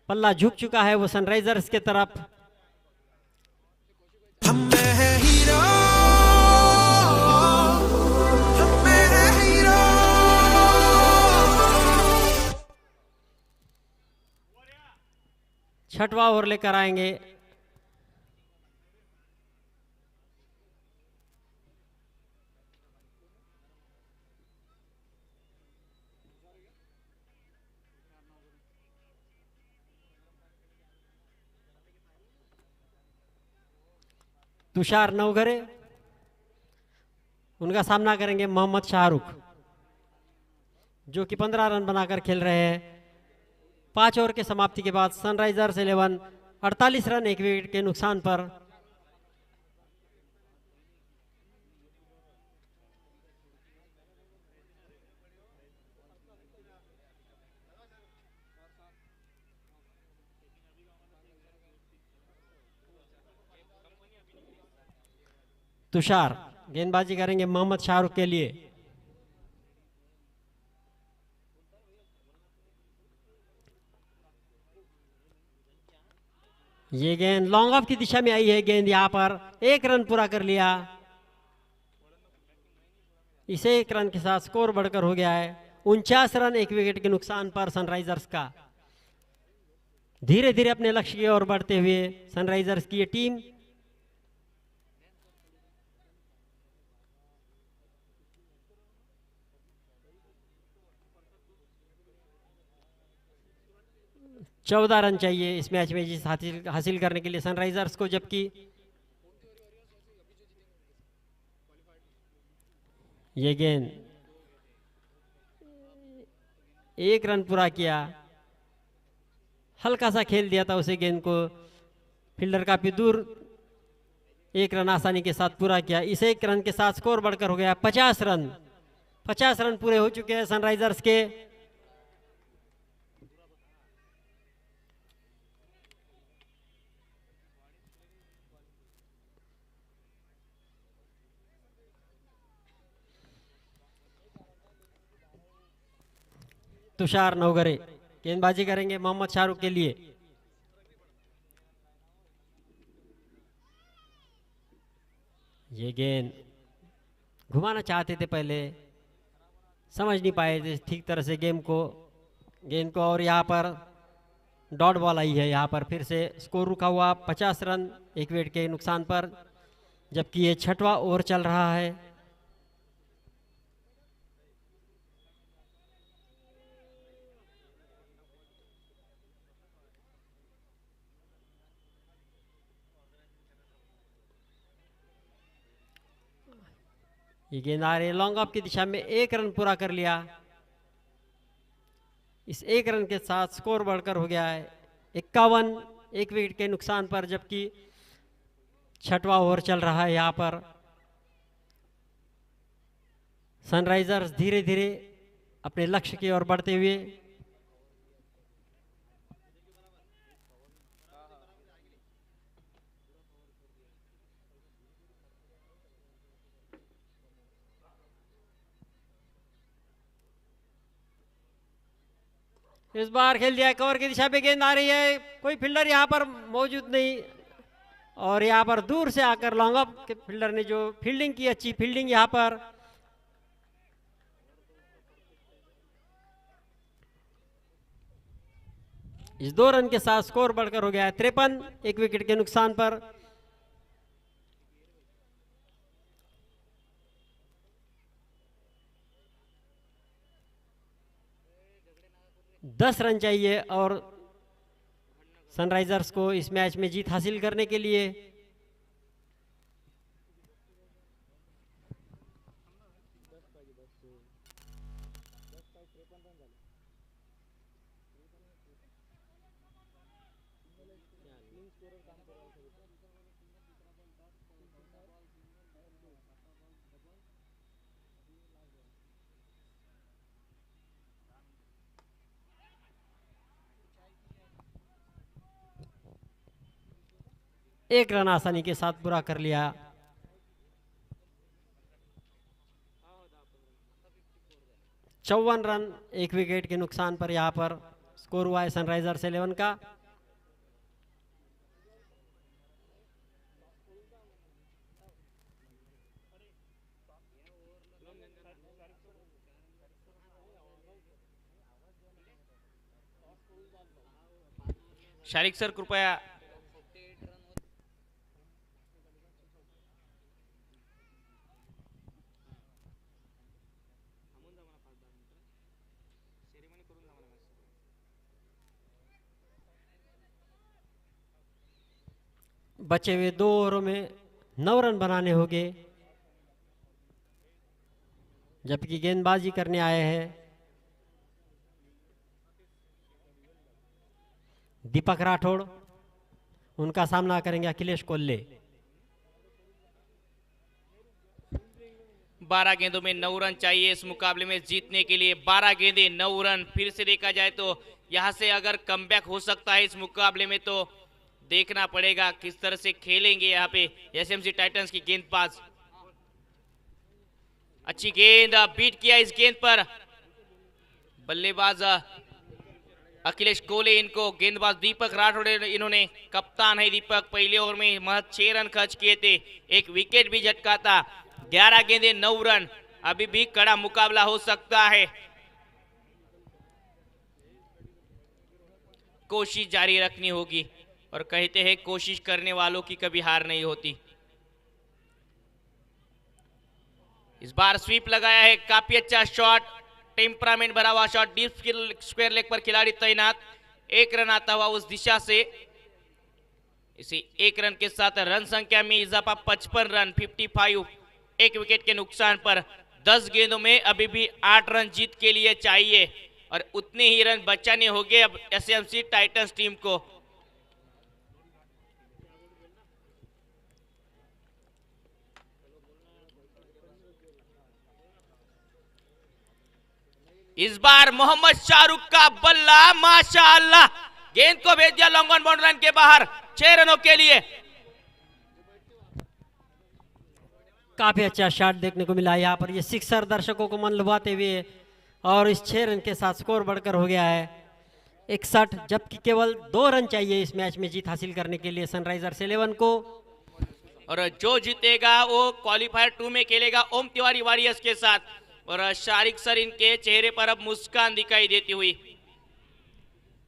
पल्ला झुक चुका है वो सनराइजर्स के तरफ। हम में है हीरो, हम में है हीरो। छठवां ओवर लेकर आएंगे तुषार नवघरे, उनका सामना करेंगे मोहम्मद शाहरुख, जो कि 15 रन बनाकर खेल रहे हैं। 5 ओवर के समाप्ति के बाद सनराइजर्स 11 48 रन 1 विकेट के नुकसान पर। तुषार गेंदबाजी करेंगे मोहम्मद शाहरुख के लिए। ये गेंद लॉन्ग ऑफ की दिशा में आई है, गेंद यहां पर 1 रन पूरा कर लिया। इसे 1 रन के साथ स्कोर बढ़कर हो गया है 49 रन 1 विकेट के नुकसान पर सनराइजर्स का। धीरे धीरे अपने लक्ष्य की ओर बढ़ते हुए सनराइजर्स की ये टीम चौदह रन चाहिए इस मैच में जीत हासिल करने के लिए सनराइजर्स को, जबकि ये गेंद 1 रन पूरा किया, हल्का सा खेल दिया था उसे गेंद को, फील्डर काफी दूर, 1 रन आसानी के साथ पूरा किया। इस 1 रन के साथ स्कोर बढ़कर हो गया 50 रन। 50 रन पूरे हो चुके हैं सनराइजर्स के। तुषार नवघरे गेंदबाजी करेंगे मोहम्मद शाहरुख के लिए। ये गेंद घुमाना चाहते थे, पहले समझ नहीं पाए थे ठीक तरह से गेंद को, और यहाँ पर डॉट बॉल आई है। यहाँ पर फिर से स्कोर रुका हुआ 50 रन 1 विकेट के नुकसान पर, जबकि ये 6वां ओवर चल रहा है। ये गेंद आ रही है लॉन्ग ऑफ की दिशा में, 1 रन पूरा कर लिया। इस 1 रन के साथ स्कोर बढ़कर हो गया है 51, 1 विकेट के नुकसान पर, जबकि 6वां ओवर चल रहा है। यहाँ पर सनराइजर्स धीरे धीरे अपने लक्ष्य की ओर बढ़ते हुए इस बार खेल दिया, कवर की दिशा में गेंद आ रही है, कोई फील्डर यहाँ पर मौजूद नहीं, और यहाँ पर दूर से आकर लॉन्ग ऑफ के फील्डर ने जो फील्डिंग की, अच्छी फील्डिंग यहाँ पर। इस 2 रन के साथ स्कोर बढ़कर हो गया है 53, 1 विकेट के नुकसान पर। दस रन चाहिए और सनराइजर्स को इस मैच में जीत हासिल करने के लिए। एक रन आसानी के साथ पूरा कर लिया। चौवन रन 1 विकेट के नुकसान पर यहाँ पर स्कोर हुआ है सनराइजर्स 11 का। शारिक सर कृपया बचे हुए 2 ओवरों में 9 रन बनाने होंगे, जबकि गेंदबाजी करने आए हैं दीपक राठौड़, उनका सामना करेंगे अखिलेश कोल्ले। 12 गेंदों में 9 रन चाहिए इस मुकाबले में जीतने के लिए। 12 गेंदे 9 रन। फिर से देखा जाए तो यहां से अगर कमबैक हो सकता है इस मुकाबले में, तो देखना पड़ेगा किस तरह से खेलेंगे यहाँ पे एसएमसी टाइटंस की गेंदबाज। अच्छी गेंद, बीट किया इस गेंद पर बल्लेबाज अखिलेश कोहली, इनको गेंदबाज दीपक राठौड़, इन्होंने कप्तान है दीपक, पहले ओवर में महज 6 रन खर्च किए थे, 1 विकेट भी झटका था। 11 गेंदे 9 रन, अभी भी कड़ा मुकाबला हो सकता है। कोशिश जारी रखनी होगी, और कहते हैं कोशिश करने वालों की कभी हार नहीं होती। इस बार स्वीप लगाया है, काफी अच्छा शॉट, टेम्परामेंट भरा हुआ शॉट, डीप स्क्वायर लेग पर खिलाड़ी तैनात। 1 रन आता हुआ उस दिशा से। इसी 1 रन के साथ रन संख्या में इजाफा, 55 रन, 55, 1 विकेट के नुकसान पर। 10 गेंदों में अभी भी 8 रन जीत के लिए चाहिए, और उतने ही रन बचाने होंगे अब एसएमसी टाइटंस टीम को। इस बार मोहम्मद शाहरुख का बल्ला, माशाअल्लाह, गेंद को भेज दिया लॉन्ग ऑन बाउंड्री लाइन के बाहर 6 रनों के लिए। काफी अच्छा शॉट देखने को मिला यहाँ पर, ये सिक्सर दर्शकों को मन लुभाते हुए, और इस 6 रन के साथ स्कोर बढ़कर हो गया है 61, जबकि केवल 2 रन चाहिए इस मैच में जीत हासिल करने के लिए सनराइजर्स 11 को। और जो जीतेगा वो क्वालिफायर 2 में खेलेगा ओम तिवारी वॉरियर्स के साथ। और शारिक सर, इनके चेहरे पर अब मुस्कान दिखाई देती हुई।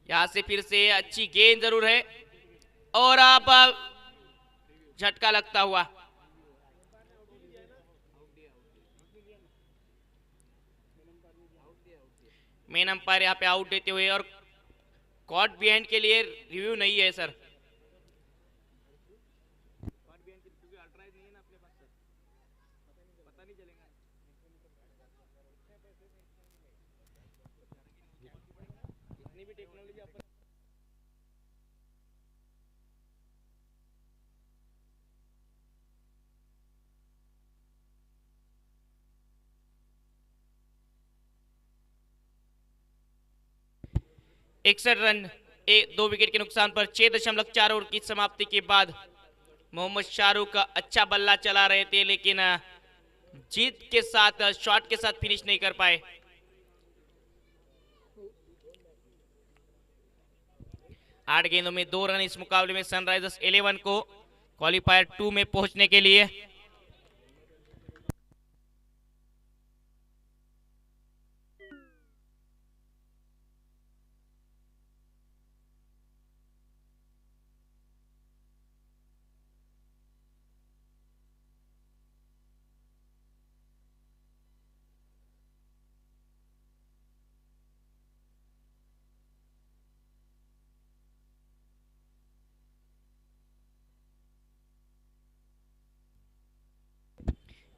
यहां से फिर से अच्छी गेंद जरूर है, और अब झटका लगता हुआ। मेन अंपायर यहाँ पे आउट देते हुए, और कॉट बिहाइंड के लिए रिव्यू नहीं है सर। 61 रन 2 विकेट के नुकसान पर 6.4 ओवर की समाप्ति के बाद मोहम्मद शाहरुख का अच्छा बल्ला चला रहे थे, लेकिन जीत के साथ शॉट के साथ फिनिश नहीं कर पाए। आठ गेंदों में 2 रन इस मुकाबले में सनराइजर्स 11 को क्वालिफायर 2 में पहुंचने के लिए।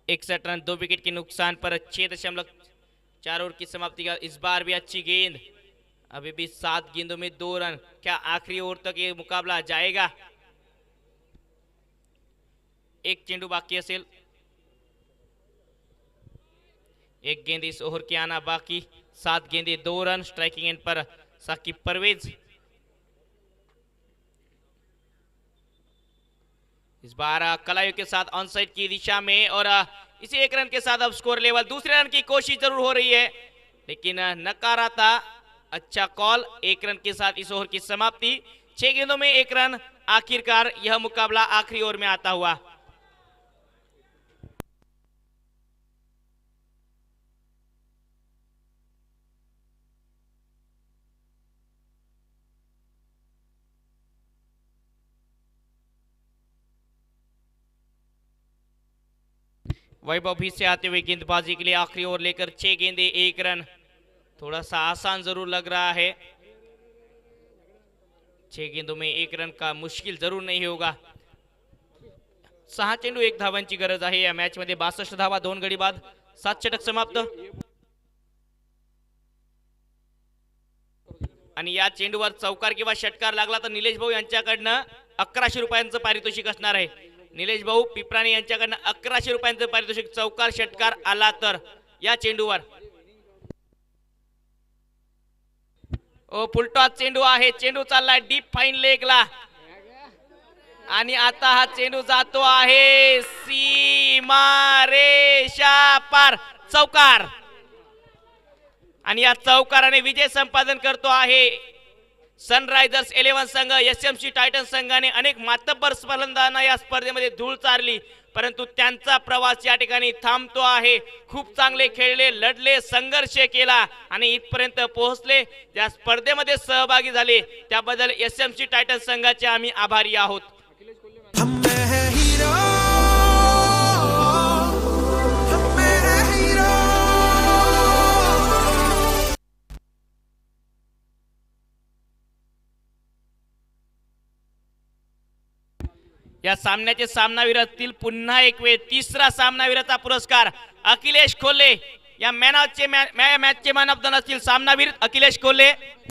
इकसठ रन 2 विकेट के नुकसान पर 6.4 ओवर की समाप्ति का इस बार भी अच्छी गेंद। अभी भी 7 गेंदों में 2 रन। क्या आखिरी ओवर तक ये मुकाबला जाएगा? एक चेंडू बाकी असेल, एक गेंद इस ओवर के आना बाकी। 7 गेंदे 2 रन। स्ट्राइकिंग एंड पर साकिब परवेज। इस बार कलायु के साथ ऑन साइड की दिशा में और इसी 1 रन के साथ अब स्कोर लेवल। दूसरे रन की कोशिश जरूर हो रही है, लेकिन नकारा था। अच्छा कॉल। 1 रन के साथ इस ओवर की समाप्ति। 6 गेंदों में 1 रन। आखिरकार यह मुकाबला आखिरी ओवर में आता हुआ। वैभव भी से आते हुए गेंदबाजी के लिए आखिरी ओवर लेकर 6 गेंदे 1 रन। थोड़ा सा आसान जरूर लग रहा है। 6 गेंदों में 1 रन का मुश्किल जरूर नहीं होगा। 6 चेंडू 1 धावांची गरज आहे या मॅच मध्ये। 62 धावा 2 गडी बाद। 7 षटक समाप्त। आणि या चेंडूवर चौकार किंवा षटकार लागला तर निलेश भाऊ यांच्याकडनं 1100 रुपयांचं पारितोषिक असणार आहे। निलेश भाऊ पिपराणी यांच्याकडनं 1100 रुपयांचं पारितोषिक चौकार षटकार आला तर या चेंडूवर। फुलटॉस चेंडू आहे। चेंडू चाललाय डीप फाईन लेगला आणि आता हा चेंडू जातो आहे सीमा रेषा पार। चौकार आणि या चौकाराने विजय संपादन करतो आहे सनरायझर्स 11 संघ। एसएमसी टायटन्स संघाने अनेक मातब्बर स्पर्धांना या स्पर्धेमध्ये धूळ चारली, परंतु त्यांचा प्रवास या ठिकाणी थांबतो आहे। खूप चांगले खेळले, लढले, संघर्ष केला आणि इथपर्यंत पोहोचले। या स्पर्धेमध्ये सहभागी झाले त्याबद्दल एसएमसी टायटन्स संघाचे आम्ही आभारी आहोत। हम में है हीरो, हम में है हीरो। या सामन्याचे सामनावीर असतील पुन्हा एक वेळ। तिसरा सामनावीराचा पुरस्कार अखिलेश कोल्हे। या मॅचचे मॅन ऑफ द असतील सामनावीर अखिलेश कोल्हे।